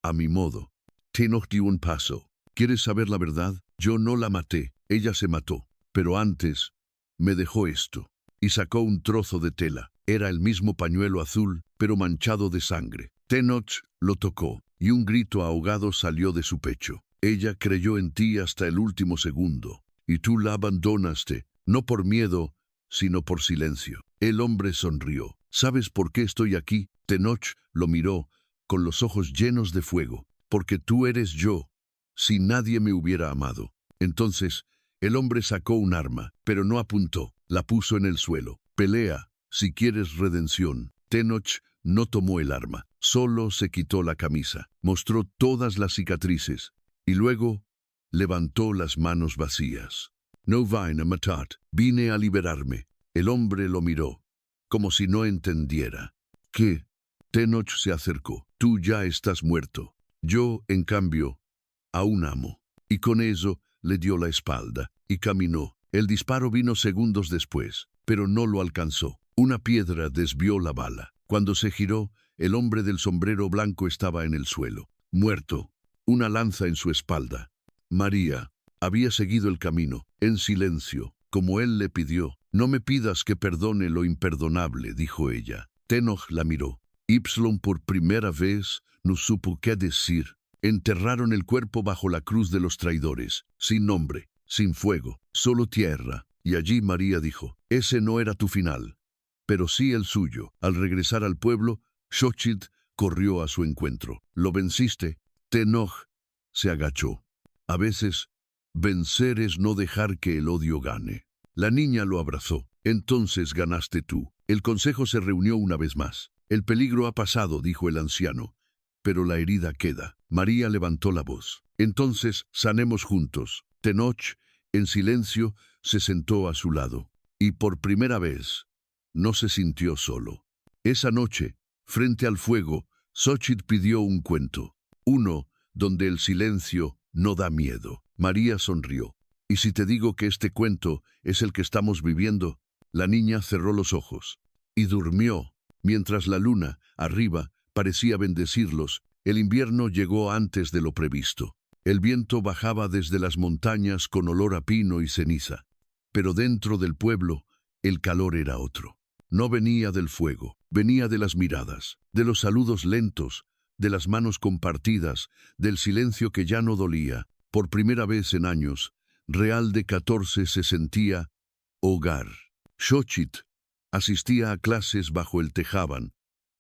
Speaker 1: a mi modo. Tenoch dio un paso. ¿Quieres saber la verdad? Yo no la maté, ella se mató, pero antes me dejó esto. Y sacó un trozo de tela. Era el mismo pañuelo azul, pero manchado de sangre. Tenoch lo tocó, y un grito ahogado salió de su pecho. Ella creyó en ti hasta el último segundo, y tú la abandonaste, no por miedo, sino por silencio. El hombre sonrió. ¿Sabes por qué estoy aquí? Tenoch lo miró, con los ojos llenos de fuego. Porque tú eres yo, si nadie me hubiera amado. Entonces, el hombre sacó un arma, pero no apuntó. La puso en el suelo. Pelea, si quieres redención. Tenoch no tomó el arma, solo se quitó la camisa, mostró todas las cicatrices, y luego levantó las manos vacías. No vine a matar, vine a liberarme. El hombre lo miró, como si no entendiera. ¿Qué? Tenoch se acercó. Tú ya estás muerto. Yo, en cambio, aún amo. Y con eso le dio la espalda, y caminó. El disparo vino segundos después, pero no lo alcanzó. Una piedra desvió la bala. Cuando se giró, el hombre del sombrero blanco estaba en el suelo, muerto, una lanza en su espalda. María había seguido el camino, en silencio, como él le pidió. No me pidas que perdone lo imperdonable, dijo ella. Tenoch la miró. Ipsilon por primera vez no supo qué decir. Enterraron el cuerpo bajo la cruz de los traidores, sin nombre, sin fuego, solo tierra. Y allí María dijo: ese no era tu final, pero sí el suyo. Al regresar al pueblo, Xochitl corrió a su encuentro. ¿Lo venciste? Tenoch se agachó. A veces, vencer es no dejar que el odio gane. La niña lo abrazó. Entonces ganaste tú. El consejo se reunió una vez más. El peligro ha pasado, dijo el anciano, pero la herida queda. María levantó la voz. Entonces sanemos juntos. Tenoch, en silencio, se sentó a su lado, y por primera vez no se sintió solo. Esa noche, frente al fuego, Xochitl pidió un cuento, uno donde el silencio no da miedo. María sonrió. ¿Y si te digo que este cuento es el que estamos viviendo? La niña cerró los ojos y durmió, mientras la luna, arriba, parecía bendecirlos. El invierno llegó antes de lo previsto. El viento bajaba desde las montañas con olor a pino y ceniza. Pero dentro del pueblo, el calor era otro. No venía del fuego, venía de las miradas, de los saludos lentos, de las manos compartidas, del silencio que ya no dolía. Por primera vez en años, Real de 14 se sentía hogar. Xochitl asistía a clases bajo el tejaban,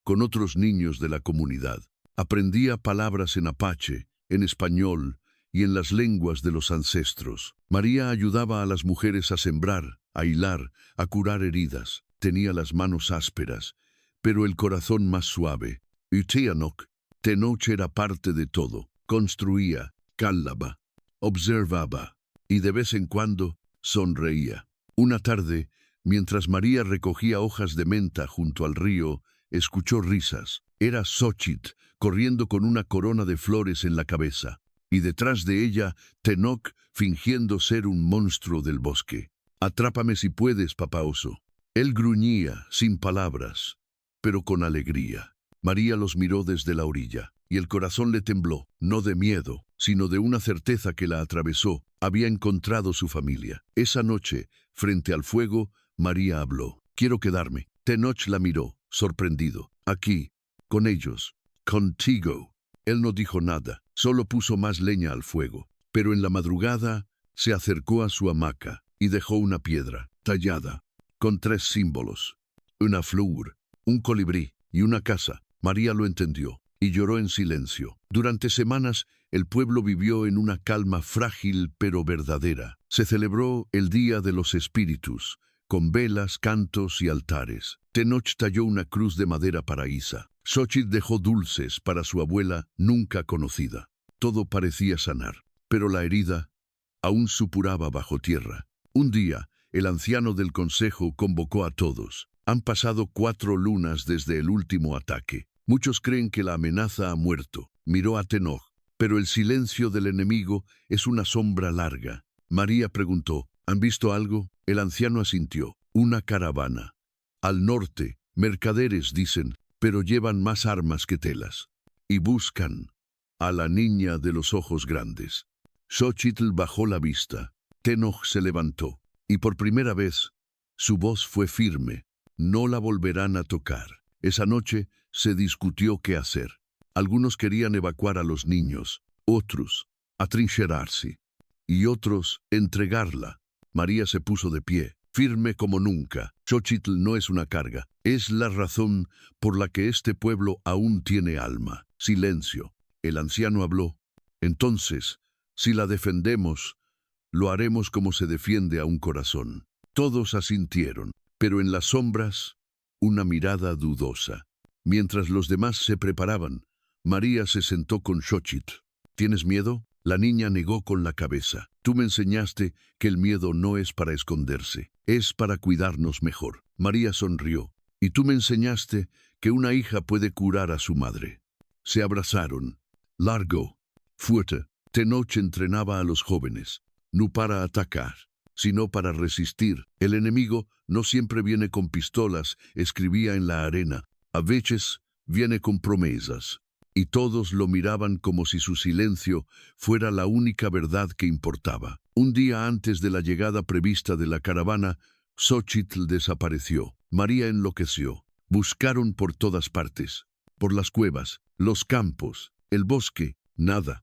Speaker 1: con otros niños de la comunidad. Aprendía palabras en apache, en español y en las lenguas de los ancestros. María ayudaba a las mujeres a sembrar, a hilar, a curar heridas. Tenía las manos ásperas, pero el corazón más suave. Y Tenoch era parte de todo. Construía, cálaba, observaba, y de vez en cuando sonreía. Una tarde, mientras María recogía hojas de menta junto al río, escuchó risas. Era Xochitl, corriendo con una corona de flores en la cabeza. y detrás de ella Tenoch fingiendo ser un monstruo del bosque. «Atrápame si puedes, papá oso». Él gruñía, sin palabras, pero con alegría. María los miró desde la orilla, y el corazón le tembló, no de miedo, sino de una certeza que la atravesó. Había encontrado su familia. Esa noche, frente al fuego, María habló. «Quiero quedarme». Tenoch la miró, sorprendido. «Aquí, con ellos, contigo». Él no dijo nada, solo puso más leña al fuego. Pero en la madrugada se acercó a su hamaca y dejó una piedra tallada con 3 símbolos: una flor, un colibrí y una casa. María lo entendió y lloró en silencio. Durante semanas el pueblo vivió en una calma frágil pero verdadera. Se celebró el Día de los Espíritus, con velas, cantos y altares. Tenoch talló una cruz de madera para Isa. Xochitl dejó dulces para su abuela nunca conocida. Todo parecía sanar, pero la herida aún supuraba bajo tierra. Un día, el anciano del consejo convocó a todos. Han pasado 4 lunas desde el último ataque. Muchos creen que la amenaza ha muerto. Miró a Tenoch, pero el silencio del enemigo es una sombra larga. María preguntó, ¿han visto algo? El anciano asintió. Una caravana. Al norte, mercaderes dicen, pero llevan más armas que telas. Y buscan a la niña de los ojos grandes. Xochitl bajó la vista. Tenoch se levantó, y por primera vez, su voz fue firme. No la volverán a tocar. Esa noche se discutió qué hacer. Algunos querían evacuar a los niños, otros atrincherarse, y otros entregarla. María se puso de pie, firme como nunca. Xochitl no es una carga, es la razón por la que este pueblo aún tiene alma. Silencio. El anciano habló. Entonces, si la defendemos, lo haremos como se defiende a un corazón. Todos asintieron, pero en las sombras, una mirada dudosa. Mientras los demás se preparaban, María se sentó con Xochitl. ¿Tienes miedo? La niña negó con la cabeza. Tú me enseñaste que el miedo no es para esconderse, es para cuidarnos mejor. María sonrió. Y tú me enseñaste que una hija puede curar a su madre. Se abrazaron. Largo, fuerte. Tenoch entrenaba a los jóvenes, no para atacar, sino para resistir. El enemigo no siempre viene con pistolas, escribía en la arena. A veces viene con promesas. Y todos lo miraban como si su silencio fuera la única verdad que importaba. Un día antes de la llegada prevista de la caravana, Xochitl desapareció. María enloqueció. Buscaron por todas partes, por las cuevas, los campos, el bosque, nada.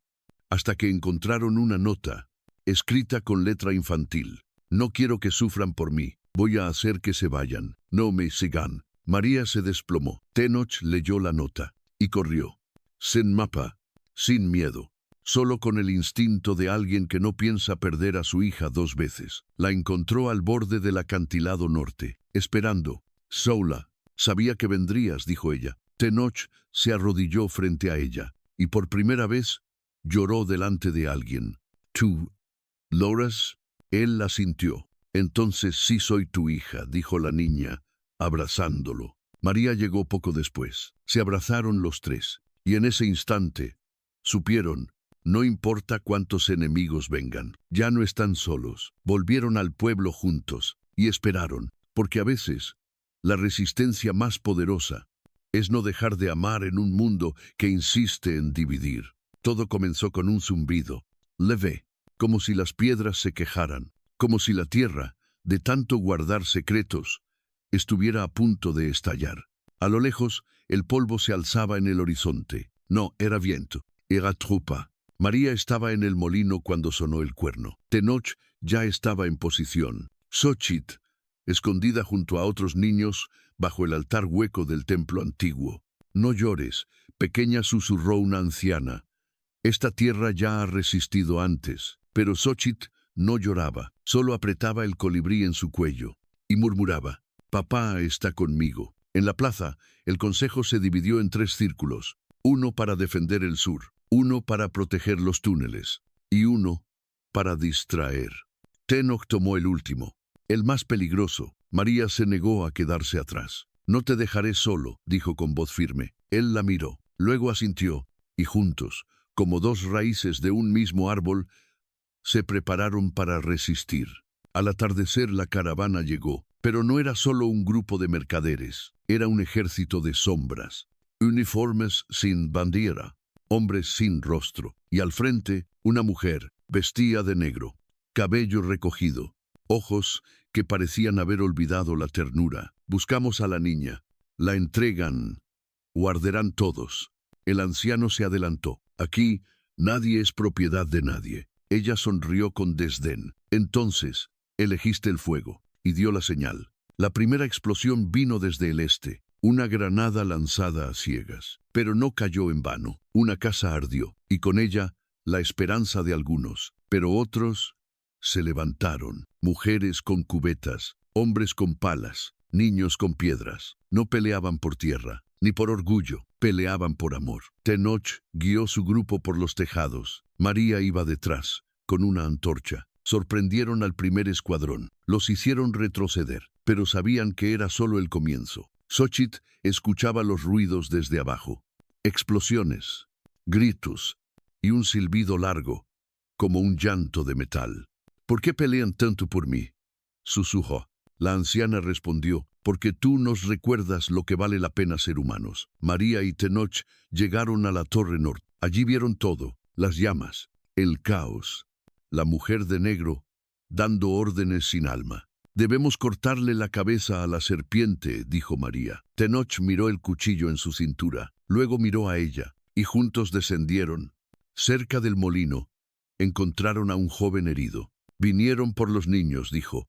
Speaker 1: Hasta que encontraron una nota, escrita con letra infantil. No quiero que sufran por mí. Voy a hacer que se vayan. No me sigan. María se desplomó. Tenoch leyó la nota y corrió. Sin mapa, sin miedo, solo con el instinto de alguien que no piensa perder a su hija 2 veces. La encontró al borde del acantilado norte, esperando. Sola, sabía que vendrías, dijo ella. Tenoch se arrodilló frente a ella, y por primera vez lloró delante de alguien. ¿Tú, Loras? Él la sintió. Entonces sí soy tu hija, dijo la niña, abrazándolo. María llegó poco después. Se abrazaron los 3. Y en ese instante, supieron, no importa cuántos enemigos vengan, ya no están solos. Volvieron al pueblo juntos y esperaron, porque a veces, la resistencia más poderosa es no dejar de amar en un mundo que insiste en dividir. Todo comenzó con un zumbido, leve, como si las piedras se quejaran, como si la tierra, de tanto guardar secretos, estuviera a punto de estallar. A lo lejos, el polvo se alzaba en el horizonte. No, era viento, era tropa. María estaba en el molino cuando sonó el cuerno. Tenoch ya estaba en posición. Xochitl, escondida junto a otros niños, bajo el altar hueco del templo antiguo. No llores, pequeña, susurró una anciana. Esta tierra ya ha resistido antes. Pero Xochitl no lloraba, solo apretaba el colibrí en su cuello y murmuraba, papá está conmigo. En la plaza, el consejo se dividió en 3 círculos, uno para defender el sur, uno para proteger los túneles, y uno para distraer. Tenoch tomó el último, el más peligroso. María se negó a quedarse atrás. No te dejaré solo, dijo con voz firme. Él la miró, luego asintió, y juntos, como dos raíces de un mismo árbol, se prepararon para resistir. Al atardecer la caravana llegó, pero no era solo un grupo de mercaderes, era un ejército de sombras, uniformes sin bandera, hombres sin rostro, y al frente una mujer, vestida de negro, cabello recogido, ojos que parecían haber olvidado la ternura. Buscamos a la niña, la entregan o arderán todos. El anciano se adelantó. Aquí nadie es propiedad de nadie. Ella sonrió con desdén. Entonces, elegiste el fuego, y dio la señal. La primera explosión vino desde el este, una granada lanzada a ciegas. Pero no cayó en vano. Una casa ardió, y con ella la esperanza de algunos. Pero otros se levantaron, mujeres con cubetas, hombres con palas, niños con piedras. No peleaban por tierra, ni por orgullo, peleaban por amor. Tenoch guió su grupo por los tejados. María iba detrás, con una antorcha. Sorprendieron al primer escuadrón, los hicieron retroceder, pero sabían que era solo el comienzo. Xochitl escuchaba los ruidos desde abajo. Explosiones, gritos y un silbido largo, como un llanto de metal. ¿Por qué pelean tanto por mí?, susurró. La anciana respondió, porque tú nos recuerdas lo que vale la pena ser humanos. María y Tenoch llegaron a la torre norte. Allí vieron todo, las llamas, el caos, la mujer de negro, dando órdenes sin alma. Debemos cortarle la cabeza a la serpiente, dijo María. Tenoch miró el cuchillo en su cintura, luego miró a ella, y juntos descendieron. Cerca del molino, encontraron a un joven herido. Vinieron por los niños, dijo.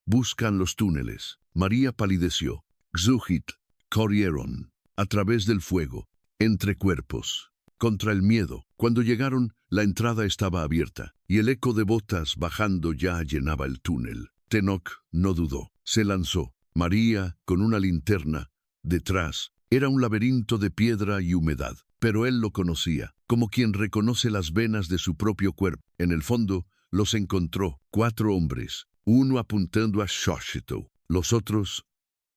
Speaker 1: Buscan los túneles. María palideció. Xujit, corrieron, a través del fuego, entre cuerpos, contra el miedo. Cuando llegaron, la entrada estaba abierta, y el eco de botas bajando ya llenaba el túnel. Tenoch no dudó. Se lanzó. María, con una linterna, detrás, era un laberinto de piedra y humedad, pero él lo conocía, como quien reconoce las venas de su propio cuerpo. En el fondo, los encontró, 4 hombres, uno apuntando a Xochitl, los otros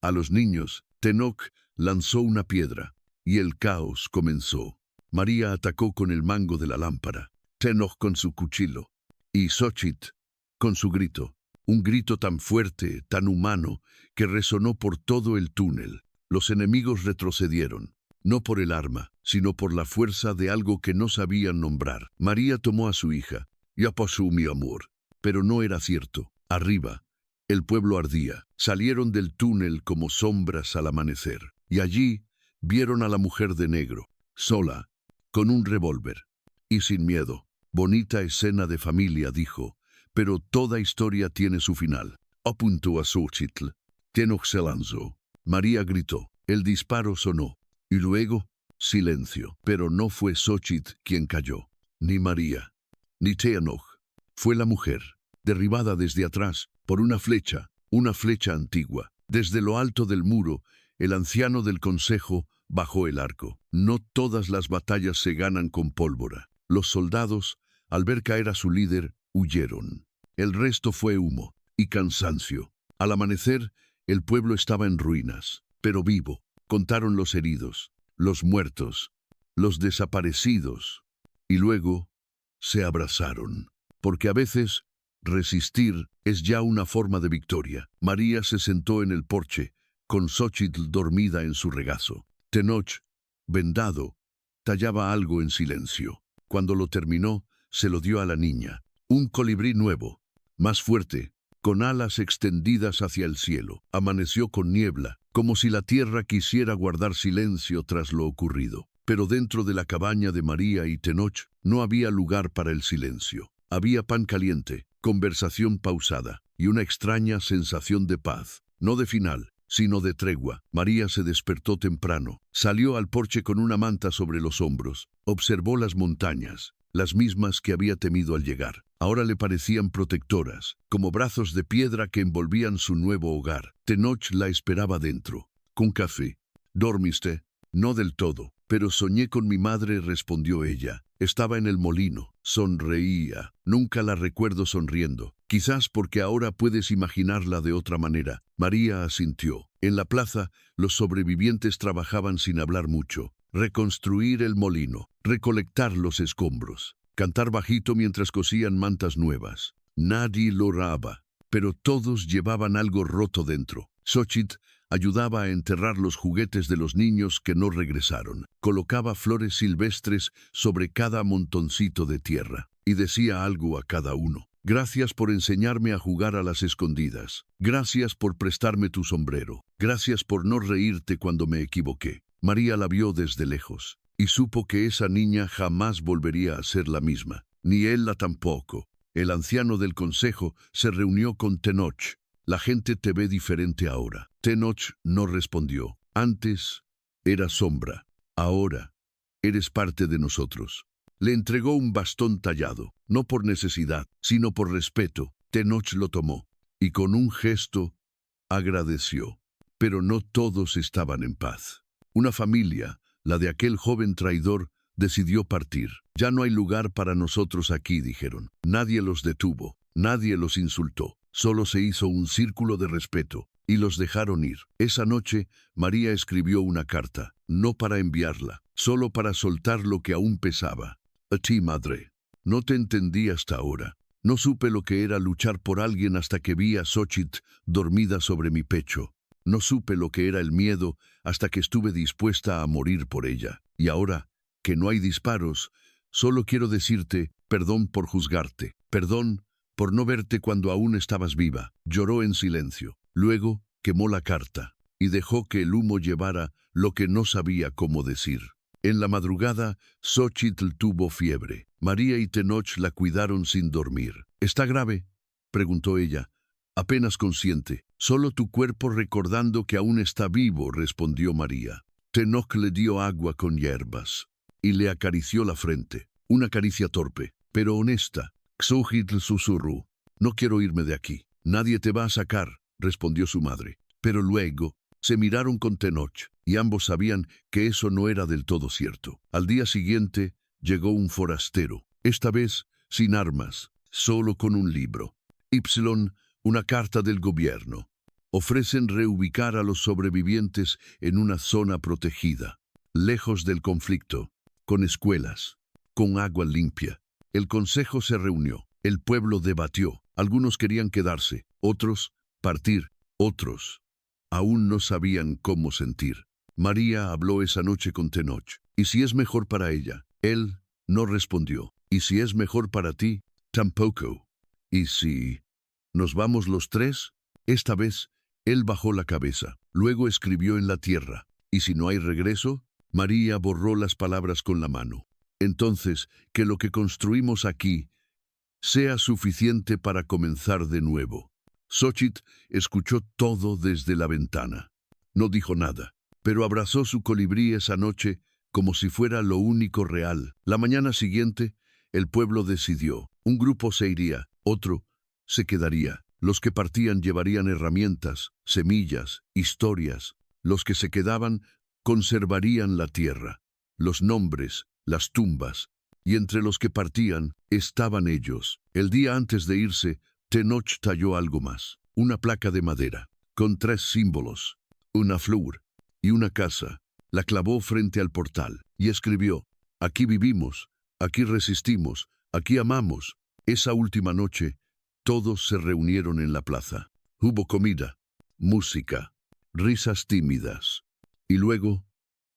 Speaker 1: a los niños. Tenoch lanzó una piedra, y el caos comenzó. María atacó con el mango de la lámpara, Tenoch con su cuchillo, y Xochitl con su grito. Un grito tan fuerte, tan humano, que resonó por todo el túnel. Los enemigos retrocedieron, no por el arma, sino por la fuerza de algo que no sabían nombrar. María tomó a su hija. Ya pasó mi amor. Pero no era cierto. Arriba, el pueblo ardía. Salieron del túnel como sombras al amanecer. Y allí vieron a la mujer de negro, sola, con un revólver. Y sin miedo. Bonita escena de familia, dijo. Pero toda historia tiene su final. Apuntó a Xochitl. Tenoch se lanzó. María gritó. El disparo sonó. Y luego, silencio. Pero no fue Xochitl quien cayó. Ni María. Ni Tenoch. Fue la mujer, derribada desde atrás, por una flecha antigua. Desde lo alto del muro, el anciano del consejo bajó el arco. No todas las batallas se ganan con pólvora. Los soldados, al ver caer a su líder, huyeron. El resto fue humo y cansancio. Al amanecer, el pueblo estaba en ruinas, pero vivo. Contaron los heridos, los muertos, los desaparecidos, y luego se abrazaron. Porque a veces resistir es ya una forma de victoria. María se sentó en el porche, con Xochitl dormida en su regazo. Tenoch, vendado, tallaba algo en silencio. Cuando lo terminó, se lo dio a la niña. Un colibrí nuevo, más fuerte, con alas extendidas hacia el cielo. Amaneció con niebla, como si la tierra quisiera guardar silencio tras lo ocurrido. Pero dentro de la cabaña de María y Tenoch no había lugar para el silencio. Había pan caliente, conversación pausada y una extraña sensación de paz, no de final, sino de tregua. María se despertó temprano, salió al porche con una manta sobre los hombros, observó las montañas, las mismas que había temido al llegar. Ahora le parecían protectoras, como brazos de piedra que envolvían su nuevo hogar. Tenoch la esperaba dentro, con café. ¿Dormiste? No del todo, pero soñé con mi madre, respondió ella. Estaba en el molino, sonreía. Nunca la recuerdo sonriendo. Quizás porque ahora puedes imaginarla de otra manera. María asintió. En la plaza, los sobrevivientes trabajaban sin hablar mucho. reconstruir el molino, recolectar los escombros, cantar bajito mientras cosían mantas nuevas. Nadie lo oraba, pero todos llevaban algo roto dentro. Xochitl ayudaba a enterrar los juguetes de los niños que no regresaron. Colocaba flores silvestres sobre cada montoncito de tierra y decía algo a cada uno. Gracias por enseñarme a jugar a las escondidas. Gracias por prestarme tu sombrero. Gracias por no reírte cuando me equivoqué. María la vio desde lejos y supo que esa niña jamás volvería a ser la misma, ni ella tampoco. El anciano del consejo se reunió con Tenoch. La gente te ve diferente ahora. Tenoch no respondió. Antes era sombra. Ahora eres parte de nosotros. Le entregó un bastón tallado, no por necesidad, sino por respeto. Tenoch lo tomó y con un gesto agradeció. Pero no todos estaban en paz. Una familia, la de aquel joven traidor, decidió partir. Ya no hay lugar para nosotros aquí, dijeron. Nadie los detuvo, nadie los insultó. Solo se hizo un círculo de respeto y los dejaron ir. Esa noche, María escribió una carta, no para enviarla, solo para soltar lo que aún pesaba. A ti, madre. No te entendí hasta ahora. No supe lo que era luchar por alguien hasta que vi a Xochitl dormida sobre mi pecho. No supe lo que era el miedo hasta que estuve dispuesta a morir por ella. Y ahora, que no hay disparos, solo quiero decirte perdón por juzgarte. Perdón por no verte cuando aún estabas viva. Lloró en silencio. Luego quemó la carta y dejó que el humo llevara lo que no sabía cómo decir. En la madrugada, Xochitl tuvo fiebre. María y Tenoch la cuidaron sin dormir. ¿Está grave?, preguntó ella. Apenas consciente. Solo tu cuerpo recordando que aún está vivo, respondió María. Tenoch le dio agua con hierbas y le acarició la frente. Una caricia torpe, pero honesta. Xochitl susurró. No quiero irme de aquí. Nadie te va a sacar, respondió su madre. Pero luego se miraron con Tenoch y ambos sabían que eso no era del todo cierto. Al día siguiente llegó un forastero, esta vez sin armas, solo con un libro. Una carta del gobierno. Ofrecen reubicar a los sobrevivientes en una zona protegida, lejos del conflicto, con escuelas, con agua limpia. El consejo se reunió, el pueblo debatió. Algunos querían quedarse, otros partir, otros aún no sabían cómo sentir. María habló esa noche con Tenoch. ¿Y si es mejor para ella? Él no respondió. ¿Y si es mejor para ti? Tampoco. ¿Y si nos vamos los tres? Esta vez, él bajó la cabeza. Luego escribió en la tierra. ¿Y si no hay regreso? María borró las palabras con la mano. Entonces, que lo que construimos aquí sea suficiente para comenzar de nuevo. Xochitl escuchó todo desde la ventana. No dijo nada, pero abrazó su colibrí esa noche como si fuera lo único real. La mañana siguiente, el pueblo decidió. Un grupo se iría, otro se quedaría. Los que partían llevarían herramientas, semillas, historias. Los que se quedaban conservarían la tierra, los nombres, las tumbas. Y entre los que partían estaban ellos. El día antes de irse, Tenoch talló algo más. Una placa de madera, con 3 símbolos, una flor y una casa. La clavó frente al portal y escribió: aquí vivimos, aquí resistimos, aquí amamos. Esa última noche, todos se reunieron en la plaza. Hubo comida, música, risas tímidas. Y luego,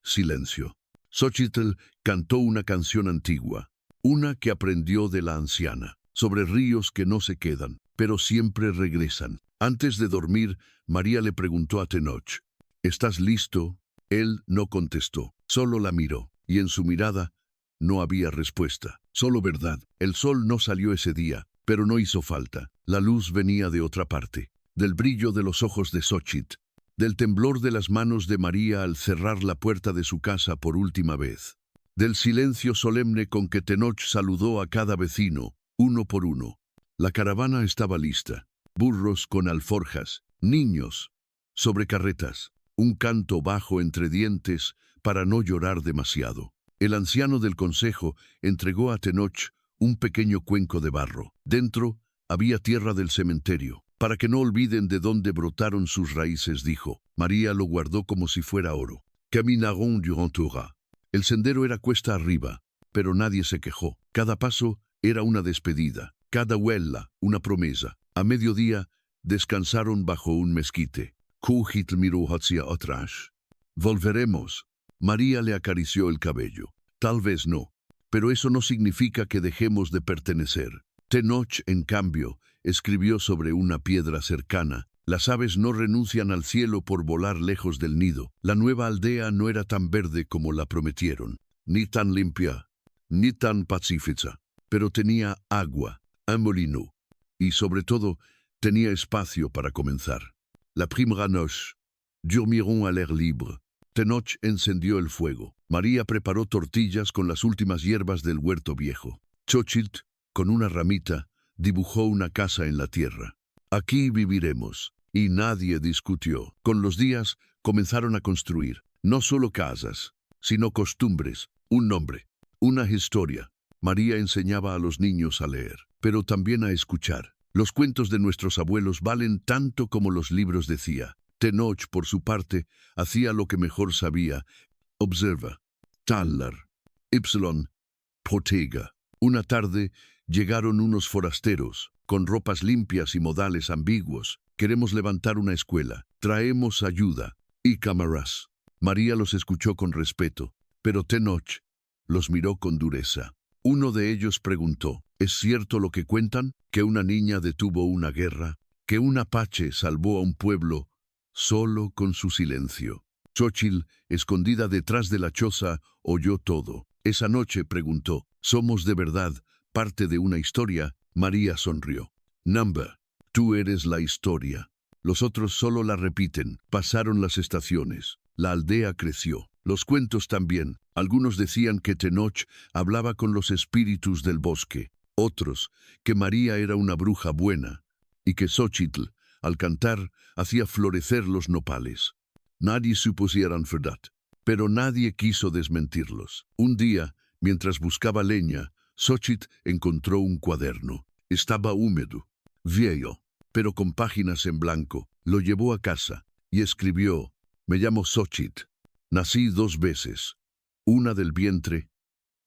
Speaker 1: silencio. Xochitl cantó una canción antigua, una que aprendió de la anciana, sobre ríos que no se quedan, pero siempre regresan. Antes de dormir, María le preguntó a Tenoch: ¿estás listo? Él no contestó, solo la miró, y en su mirada no había respuesta, solo verdad. El sol no salió ese día, pero no hizo falta. La luz venía de otra parte, del brillo de los ojos de Xochitl, del temblor de las manos de María al cerrar la puerta de su casa por última vez, del silencio solemne con que Tenoch saludó a cada vecino, uno por uno. La caravana estaba lista, burros con alforjas, niños sobre carretas, un canto bajo entre dientes para no llorar demasiado. El anciano del consejo entregó a Tenoch un pequeño cuenco de barro. Dentro había tierra del cementerio. Para que no olviden de dónde brotaron sus raíces, dijo. María lo guardó como si fuera oro. Caminaront durant Torah. El sendero era cuesta arriba, pero nadie se quejó. Cada paso era una despedida, cada huella una promesa. A mediodía descansaron bajo un mezquite. Kuhitl miró hacia atrás. Volveremos. María le acarició el cabello. Tal vez no, pero eso no significa que dejemos de pertenecer. Tenoch, en cambio, escribió sobre una piedra cercana: las aves no renuncian al cielo por volar lejos del nido. La nueva aldea no era tan verde como la prometieron, ni tan limpia, ni tan pacífica, pero tenía agua, un molino, y sobre todo tenía espacio para comenzar. La primera noche, durmieron al air libre. Tenoch encendió el fuego. María preparó tortillas con las últimas hierbas del huerto viejo. Xochitl, con una ramita, dibujó una casa en la tierra. Aquí viviremos. Y nadie discutió. Con los días comenzaron a construir, no solo casas, sino costumbres, un nombre, una historia. María enseñaba a los niños a leer, pero también a escuchar. Los cuentos de nuestros abuelos valen tanto como los libros decía. Tenoch, por su parte, hacía lo que mejor sabía. Observa. Talar. Ypsilon. Protega. Una tarde llegaron unos forasteros, con ropas limpias y modales ambiguos. Queremos levantar una escuela. Traemos ayuda y cámaras. María los escuchó con respeto, pero Tenoch los miró con dureza. Uno de ellos preguntó: ¿es cierto lo que cuentan? ¿Que una niña detuvo una guerra? ¿Que un apache salvó a un pueblo solo con su silencio? Xochitl, escondida detrás de la choza, oyó todo. Esa noche preguntó: ¿somos de verdad parte de una historia? María sonrió. Number, tú eres la historia. Los otros solo la repiten. Pasaron las estaciones. La aldea creció. Los cuentos también. Algunos decían que Tenoch hablaba con los espíritus del bosque. Otros, que María era una bruja buena, y que Xochitl, al cantar, hacía florecer los nopales. Nadie supo si eran verdad, pero nadie quiso desmentirlos. Un día, mientras buscaba leña, Xochitl encontró un cuaderno. Estaba húmedo, viejo, pero con páginas en blanco. Lo llevó a casa y escribió: me llamo Xochitl. Nací 2 veces, una del vientre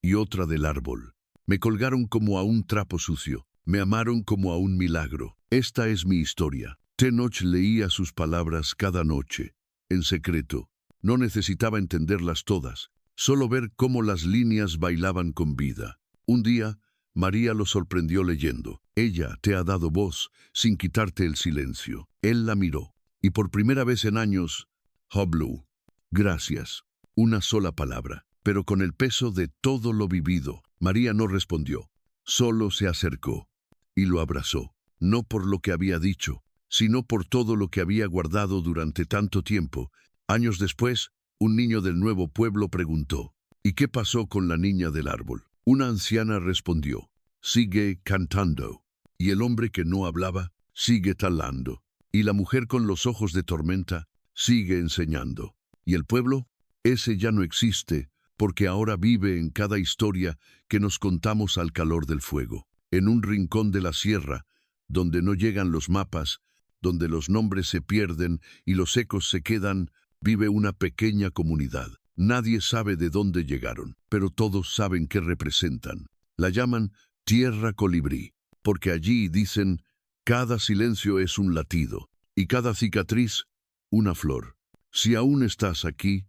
Speaker 1: y otra del árbol. Me colgaron como a un trapo sucio. Me amaron como a un milagro. Esta es mi historia. Tenoch leía sus palabras cada noche, en secreto. No necesitaba entenderlas todas, solo ver cómo las líneas bailaban con vida. Un día, María lo sorprendió leyendo. Ella te ha dado voz sin quitarte el silencio. Él la miró, y por primera vez en años, habló. Gracias. Una sola palabra, pero con el peso de todo lo vivido. María no respondió, solo se acercó y lo abrazó, no por lo que había dicho, sino por todo lo que había guardado durante tanto tiempo. Años después, un niño del nuevo pueblo preguntó: ¿y qué pasó con la niña del árbol? Una anciana respondió: sigue cantando. Y el hombre que no hablaba, sigue talando. Y la mujer con los ojos de tormenta, sigue enseñando. Y el pueblo, ese ya no existe, porque ahora vive en cada historia que nos contamos al calor del fuego. En un rincón de la sierra, donde no llegan los mapas, donde los nombres se pierden y los ecos se quedan, vive una pequeña comunidad. Nadie sabe de dónde llegaron, pero todos saben qué representan. La llaman Tierra Colibrí, porque allí, dicen, cada silencio es un latido, y cada cicatriz, una flor. Si aún estás aquí,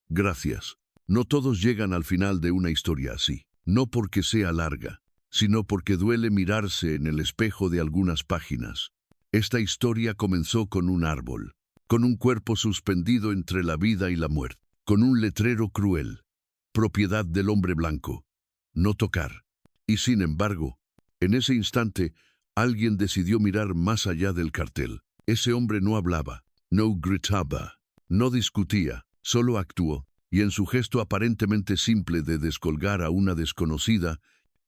Speaker 1: gracias. No todos llegan al final de una historia así, no porque sea larga, sino porque duele mirarse en el espejo de algunas páginas. Esta historia comenzó con un árbol, con un cuerpo suspendido entre la vida y la muerte, con un letrero cruel, propiedad del hombre blanco, no tocar. Y sin embargo, en ese instante, alguien decidió mirar más allá del cartel. Ese hombre no hablaba, no gritaba, no discutía, solo actuó, y en su gesto aparentemente simple de descolgar a una desconocida,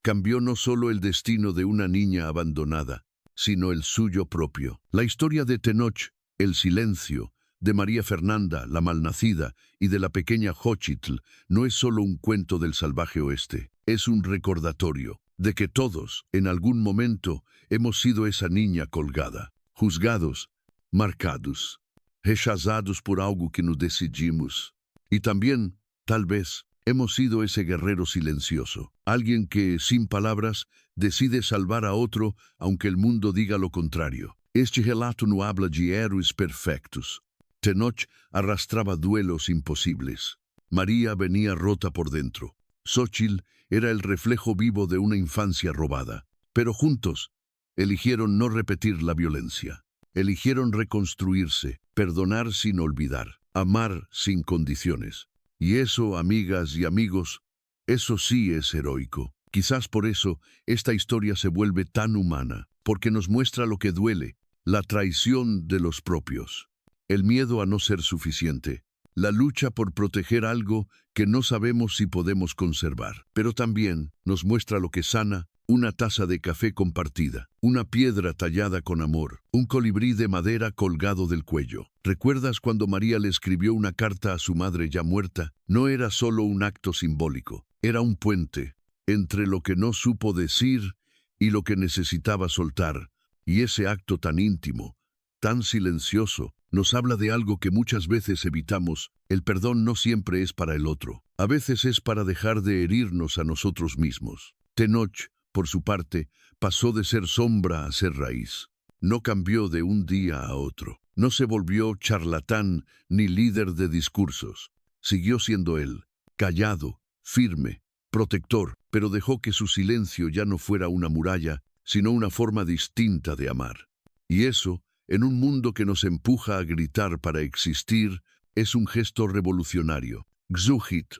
Speaker 1: cambió no solo el destino de una niña abandonada, sino el suyo propio. La historia de Tenoch, el silencio, de María Fernanda, la malnacida, y de la pequeña Xochitl, no es solo un cuento del salvaje oeste, es un recordatorio de que todos, en algún momento, hemos sido esa niña colgada, juzgados, marcados, rechazados por algo que no decidimos. Y también, tal vez, Hemos sido ese guerrero silencioso, alguien que, sin palabras, decide salvar a otro aunque el mundo diga lo contrario. Este relato no habla de héroes perfectos. Tenoch arrastraba duelos imposibles. María venía rota por dentro. Xóchitl era el reflejo vivo de una infancia robada. Pero juntos eligieron no repetir la violencia. Eligieron reconstruirse, perdonar sin olvidar, amar sin condiciones. Y eso, amigas y amigos, eso sí es heroico. Quizás por eso esta historia se vuelve tan humana, porque nos muestra lo que duele, la traición de los propios, el miedo a no ser suficiente, la lucha por proteger algo que no sabemos si podemos conservar. Pero también nos muestra lo que sana: una taza de café compartida, una piedra tallada con amor, un colibrí de madera colgado del cuello. ¿Recuerdas cuando María le escribió una carta a su madre ya muerta? No era solo un acto simbólico, era un puente entre lo que no supo decir y lo que necesitaba soltar. Y ese acto tan íntimo, tan silencioso, nos habla de algo que muchas veces evitamos. El perdón no siempre es para el otro. A veces es para dejar de herirnos a nosotros mismos. Tenoch, por su parte, pasó de ser sombra a ser raíz. No cambió de un día a otro. No se volvió charlatán ni líder de discursos. Siguió siendo él, callado, firme, protector, pero dejó que su silencio ya no fuera una muralla, sino una forma distinta de amar. Y eso, en un mundo que nos empuja a gritar para existir, es un gesto revolucionario. Xóchitl.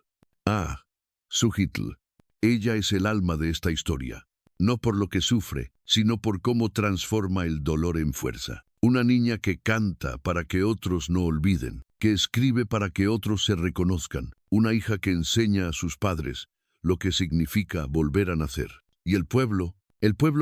Speaker 1: Xóchitl. Ella es el alma de esta historia. No por lo que sufre, sino por cómo transforma el dolor en fuerza. Una niña que canta para que otros no olviden, que escribe para que otros se reconozcan. Una hija que enseña a sus padres lo que significa volver a nacer. Y el pueblo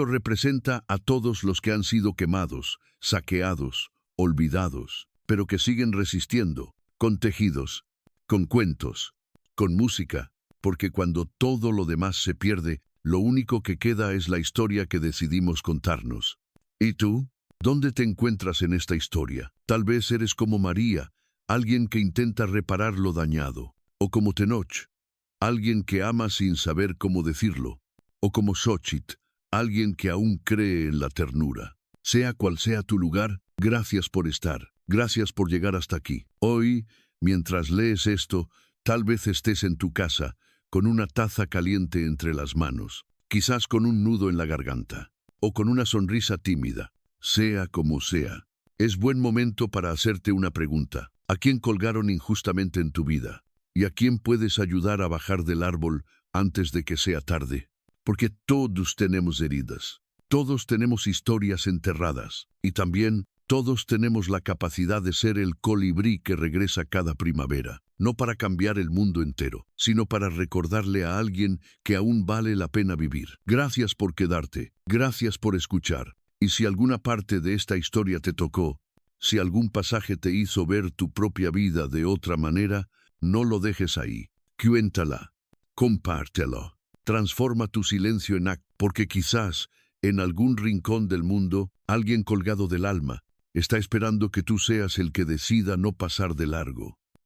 Speaker 1: representa a todos los que han sido quemados, saqueados, olvidados, pero que siguen resistiendo, con tejidos, con cuentos, con música, porque cuando todo lo demás se pierde, lo único que queda es la historia que decidimos contarnos. ¿Y tú? ¿Dónde te encuentras en esta historia? Tal vez eres como María, alguien que intenta reparar lo dañado, o como Tenoch, alguien que ama sin saber cómo decirlo, o como Xóchitl, alguien que aún cree en la ternura. Sea cual sea tu lugar, gracias por estar, gracias por llegar hasta aquí. Hoy, mientras lees esto, tal vez estés en tu casa, con una taza caliente entre las manos, quizás con un nudo en la garganta, o con una sonrisa tímida. Sea como sea, es buen momento para hacerte una pregunta. ¿A quién colgaron injustamente en tu vida? ¿Y a quién puedes ayudar a bajar del árbol antes de que sea tarde? Porque todos tenemos heridas, todos tenemos historias enterradas, y también todos tenemos la capacidad de ser el colibrí que regresa cada primavera, no para cambiar el mundo entero, sino para recordarle a alguien que aún vale la pena vivir. Gracias por quedarte, gracias por escuchar, y si alguna parte de esta historia te tocó, si algún pasaje te hizo ver tu propia vida de otra manera, no lo dejes ahí. Cuéntala, compártelo. Transforma tu silencio en acto, porque quizás, en algún rincón del mundo, alguien colgado del alma está esperando que tú seas el que decida no pasar de largo.